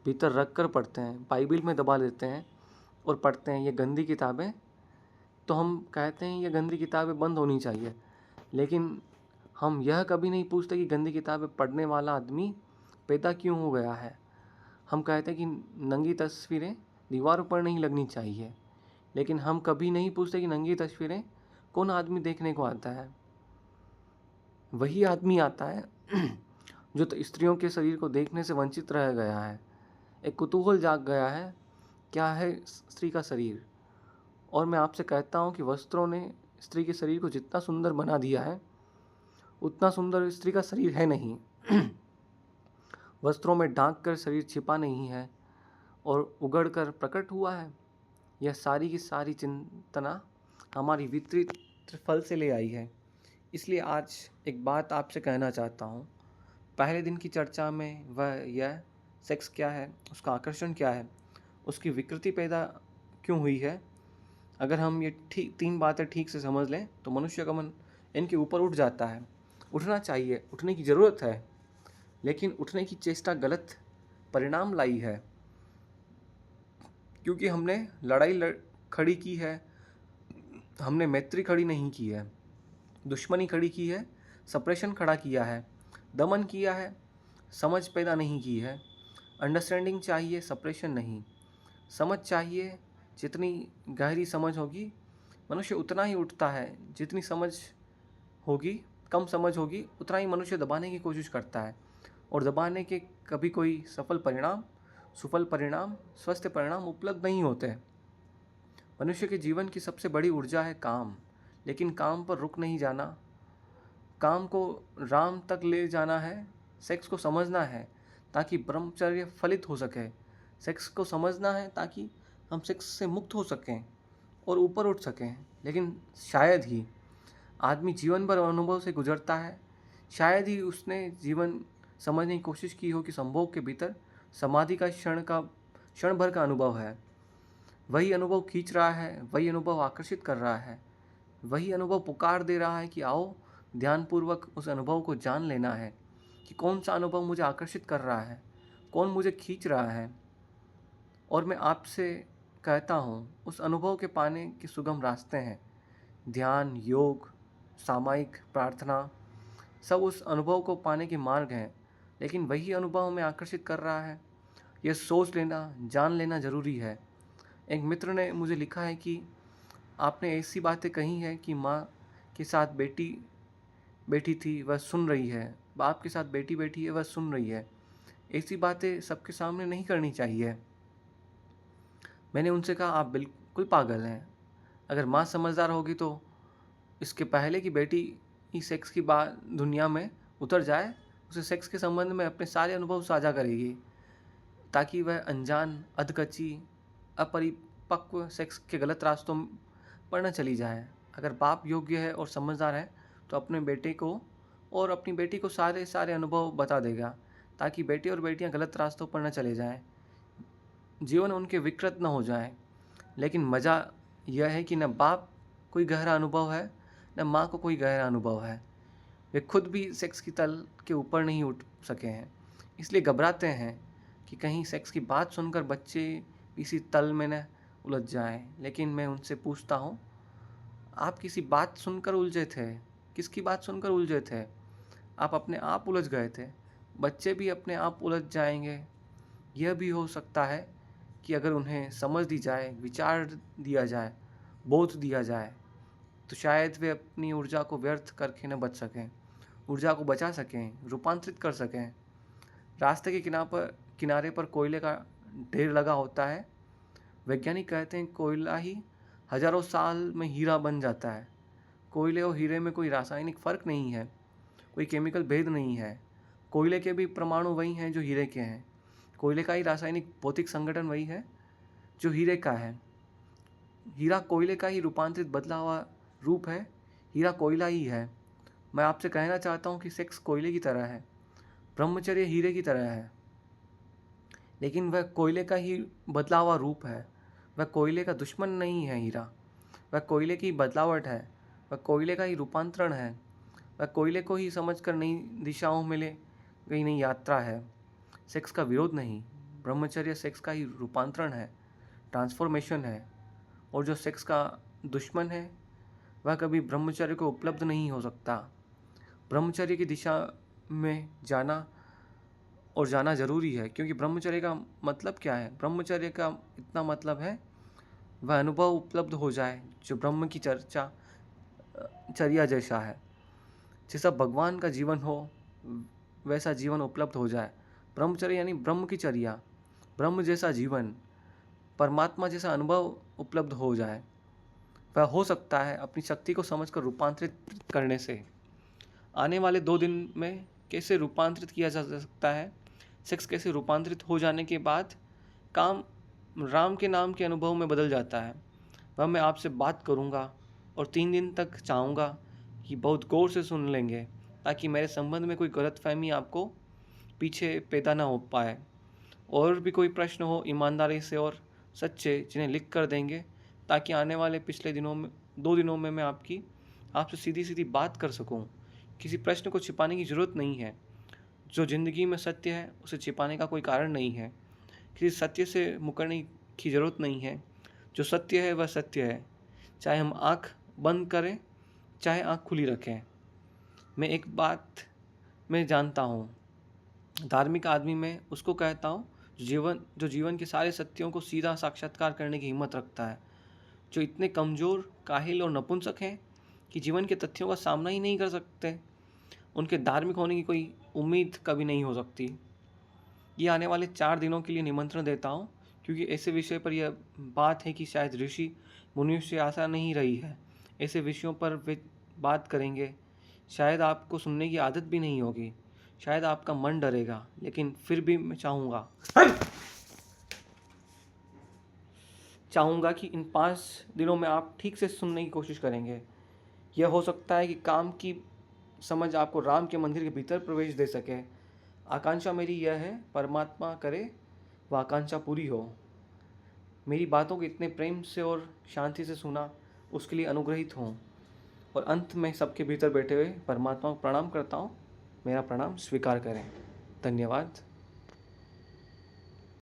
भीतर रख कर पढ़ते हैं, बाइबिल में दबा लेते हैं और पढ़ते हैं ये गंदी किताबें। तो हम कहते हैं ये गंदी किताबें बंद होनी चाहिए, लेकिन हम यह कभी नहीं पूछते कि गंदी किताबें पढ़ने वाला आदमी पैदा क्यों हो गया है। हम कहते हैं कि नंगी तस्वीरें दीवारों पर नहीं लगनी चाहिए, लेकिन हम कभी नहीं पूछते कि नंगी तस्वीरें कौन आदमी देखने को आता है। वही आदमी आता है जो तो स्त्रियों के शरीर को देखने से वंचित रह गया है। एक कुतूहल जाग गया है, क्या है स्त्री का शरीर। और मैं आपसे कहता हूँ कि वस्त्रों ने स्त्री के शरीर को जितना सुंदर बना दिया है, उतना सुंदर स्त्री का शरीर है नहीं। वस्त्रों में ढांक कर शरीर छिपा नहीं है और उगड़ कर प्रकट हुआ है। यह सारी की सारी चिंतना हमारी विपरीत फल से ले आई है। इसलिए आज एक बात आपसे कहना चाहता हूँ। पहले दिन की चर्चा में वह यह सेक्स क्या है, उसका आकर्षण क्या है, उसकी विकृति पैदा क्यों हुई है। अगर हम ये तीन बातें ठीक से समझ लें तो मनुष्य का मन इनके ऊपर उठ जाता है। उठना चाहिए, उठने की ज़रूरत है, लेकिन उठने की चेष्टा गलत परिणाम लाई है, क्योंकि हमने लड़ाई खड़ी की है, हमने मैत्री खड़ी नहीं की है, दुश्मनी खड़ी की है, सप्रेशन खड़ा किया है, दमन किया है, समझ पैदा नहीं की है। अंडरस्टैंडिंग चाहिए, सप्रेशन नहीं। समझ चाहिए, जितनी गहरी समझ होगी मनुष्य उतना ही उठता है। जितनी समझ होगी, कम समझ होगी, उतना ही मनुष्य दबाने की कोशिश करता है। और दबाने के कभी कोई सुफल परिणाम, स्वस्थ परिणाम उपलब्ध नहीं होते। मनुष्य के जीवन की सबसे बड़ी ऊर्जा है काम, लेकिन काम पर रुक नहीं जाना, काम को राम तक ले जाना है। सेक्स को समझना है ताकि ब्रह्मचर्य फलित हो सके। सेक्स को समझना है ताकि हम सेक्स से मुक्त हो सकें और ऊपर उठ सकें। लेकिन शायद ही आदमी जीवन भर अनुभव से गुजरता है, शायद ही उसने जीवन समझने की कोशिश की हो कि संभोग के भीतर समाधि का क्षण भर का अनुभव है। वही अनुभव खींच रहा है, वही अनुभव आकर्षित कर रहा है, वही अनुभव पुकार दे रहा है कि आओ ध्यानपूर्वक उस अनुभव को जान लेना है कि कौन सा अनुभव मुझे आकर्षित कर रहा है, कौन मुझे खींच रहा है। और मैं आपसे कहता हूँ, उस अनुभव के पाने के सुगम रास्ते हैं। ध्यान, योग, सामायिक प्रार्थना, सब उस अनुभव को पाने के मार्ग हैं। लेकिन वही अनुभव हमें आकर्षित कर रहा है, यह सोच लेना, जान लेना ज़रूरी है। एक मित्र ने मुझे लिखा है कि आपने ऐसी बातें कही हैं कि माँ के साथ बेटी बैठी थी, वह सुन रही है, बाप के साथ बेटी बैठी है, वह सुन रही है। ऐसी बातें सबके सामने नहीं करनी चाहिए। मैंने उनसे कहा, आप बिल्कुल पागल हैं। अगर माँ समझदार होगी तो इसके पहले कि बेटी ही सेक्स की बात दुनिया में उतर जाए, उसे सेक्स के संबंध में अपने सारे अनुभव साझा करेगी, ताकि वह अनजान, अधकच्ची, अपरिपक्व सेक्स के गलत रास्तों पर न चली जाए। अगर बाप योग्य है और समझदार है तो अपने बेटे को और अपनी बेटी को सारे अनुभव बता देगा, ताकि बेटे और बेटियां गलत रास्तों पर न चले जाएं, जीवन उनके विकृत न हो जाए। लेकिन मज़ा यह है कि न बाप कोई गहरा अनुभव है, न माँ को कोई गहरा अनुभव है। वे खुद भी सेक्स की तल के ऊपर नहीं उठ सके हैं, इसलिए घबराते हैं कि कहीं सेक्स की बात सुनकर बच्चे इसी तल में न उलझ जाएं। लेकिन मैं उनसे पूछता हूँ, आप किसी बात सुनकर उलझे थे? किसकी बात सुनकर उलझे थे? आप अपने आप उलझ गए थे। बच्चे भी अपने आप उलझ जाएंगे। यह भी हो सकता है कि अगर उन्हें समझ दी जाए, विचार दिया जाए, बोध दिया जाए, तो शायद वे अपनी ऊर्जा को व्यर्थ करके न बच सकें, ऊर्जा को बचा सकें, रूपांतरित कर सकें। रास्ते के किनारे पर कोयले का ढेर लगा होता है। वैज्ञानिक कहते हैं कोयला ही हजारों साल में हीरा बन जाता है। कोयले और हीरे में कोई रासायनिक फर्क नहीं है, कोई केमिकल भेद नहीं है। कोयले के भी परमाणु वही हैं जो हीरे के हैं। कोयले का ही रासायनिक भौतिक संगठन वही है जो हीरे का है। हीरा कोयले का ही रूपांतरित बदला हुआ रूप है। हीरा कोयला ही है। मैं आपसे कहना चाहता हूँ कि सेक्स कोयले की तरह है, ब्रह्मचर्य हीरे की तरह है, लेकिन वह कोयले का ही बदला हुआ रूप है। वह कोयले का दुश्मन नहीं है हीरा, वह कोयले की बदलावट है, वह कोयले का ही रूपांतरण है, वह कोयले को ही समझकर नई दिशाओं में ले गई नई यात्रा है। सेक्स का विरोध नहीं, ब्रह्मचर्य सेक्स का ही रूपांतरण है, ट्रांसफॉर्मेशन है। और जो सेक्स का दुश्मन है वह कभी ब्रह्मचर्य को उपलब्ध नहीं हो सकता। ब्रह्मचर्य की दिशा में जाना जरूरी है, क्योंकि ब्रह्मचर्य का मतलब क्या है? ब्रह्मचर्य का इतना मतलब है वह अनुभव उपलब्ध हो जाए जो ब्रह्म की चर्या जैसा है। जैसा भगवान का जीवन हो वैसा जीवन उपलब्ध हो जाए। ब्रह्मचर्य यानी ब्रह्म की चर्या, ब्रह्म जैसा जीवन, परमात्मा जैसा अनुभव उपलब्ध हो जाए। वह हो सकता है अपनी शक्ति को समझकर रूपांतरित करने से। आने वाले 2 दिन में कैसे रूपांतरित किया जा सकता है? सेक्स कैसे रूपांतरित हो जाने के बाद काम राम के नाम के अनुभव में बदल जाता है, वह मैं आपसे बात करूँगा और 3 दिन तक चाहूँगा कि बहुत गौर से सुन लेंगे, ताकि मेरे संबंध में कोई गलतफहमी आपको पीछे पैदा ना हो पाए। और भी कोई प्रश्न हो, ईमानदारी से और सच्चे, जिन्हें लिख कर देंगे, ताकि आने वाले पिछले 2 दिनों में मैं आपसे सीधी सीधी बात कर सकूं। किसी प्रश्न को छिपाने की ज़रूरत नहीं है। जो ज़िंदगी में सत्य है उसे छिपाने का कोई कारण नहीं है। किसी सत्य से मुकरने की ज़रूरत नहीं है। जो सत्य है वह सत्य है, चाहे हम आँख बंद करें चाहे आँख खुली रखें। मैं एक बात मैं जानता हूँ, धार्मिक आदमी मैं उसको कहता हूँ जो जीवन के सारे सत्यों को सीधा साक्षात्कार करने की हिम्मत रखता है, जो इतने कमज़ोर, काहिल और नपुंसक हैं कि जीवन के तथ्यों का सामना ही नहीं कर सकते। उनके धार्मिक होने की कोई उम्मीद कभी नहीं हो सकती। ये आने वाले 4 दिनों के लिए निमंत्रण देता हूँ, क्योंकि ऐसे विषय पर यह बात है कि शायद ऋषि मुनियों से आशा नहीं रही है। ऐसे विषयों पर वे बात करेंगे, शायद आपको सुनने की आदत भी नहीं होगी, शायद आपका मन डरेगा, लेकिन फिर भी मैं चाहूँगा कि इन 5 दिनों में आप ठीक से सुनने की कोशिश करेंगे। यह हो सकता है कि काम की समझ आपको राम के मंदिर के भीतर प्रवेश दे सके। आकांक्षा मेरी यह है, परमात्मा करे वह आकांक्षा पूरी हो। मेरी बातों को इतने प्रेम से और शांति से सुना, उसके लिए अनुग्रहित हूँ। और अंत में सबके भीतर बैठे हुए परमात्मा को प्रणाम करता हूँ। मेरा प्रणाम स्वीकार करें। धन्यवाद।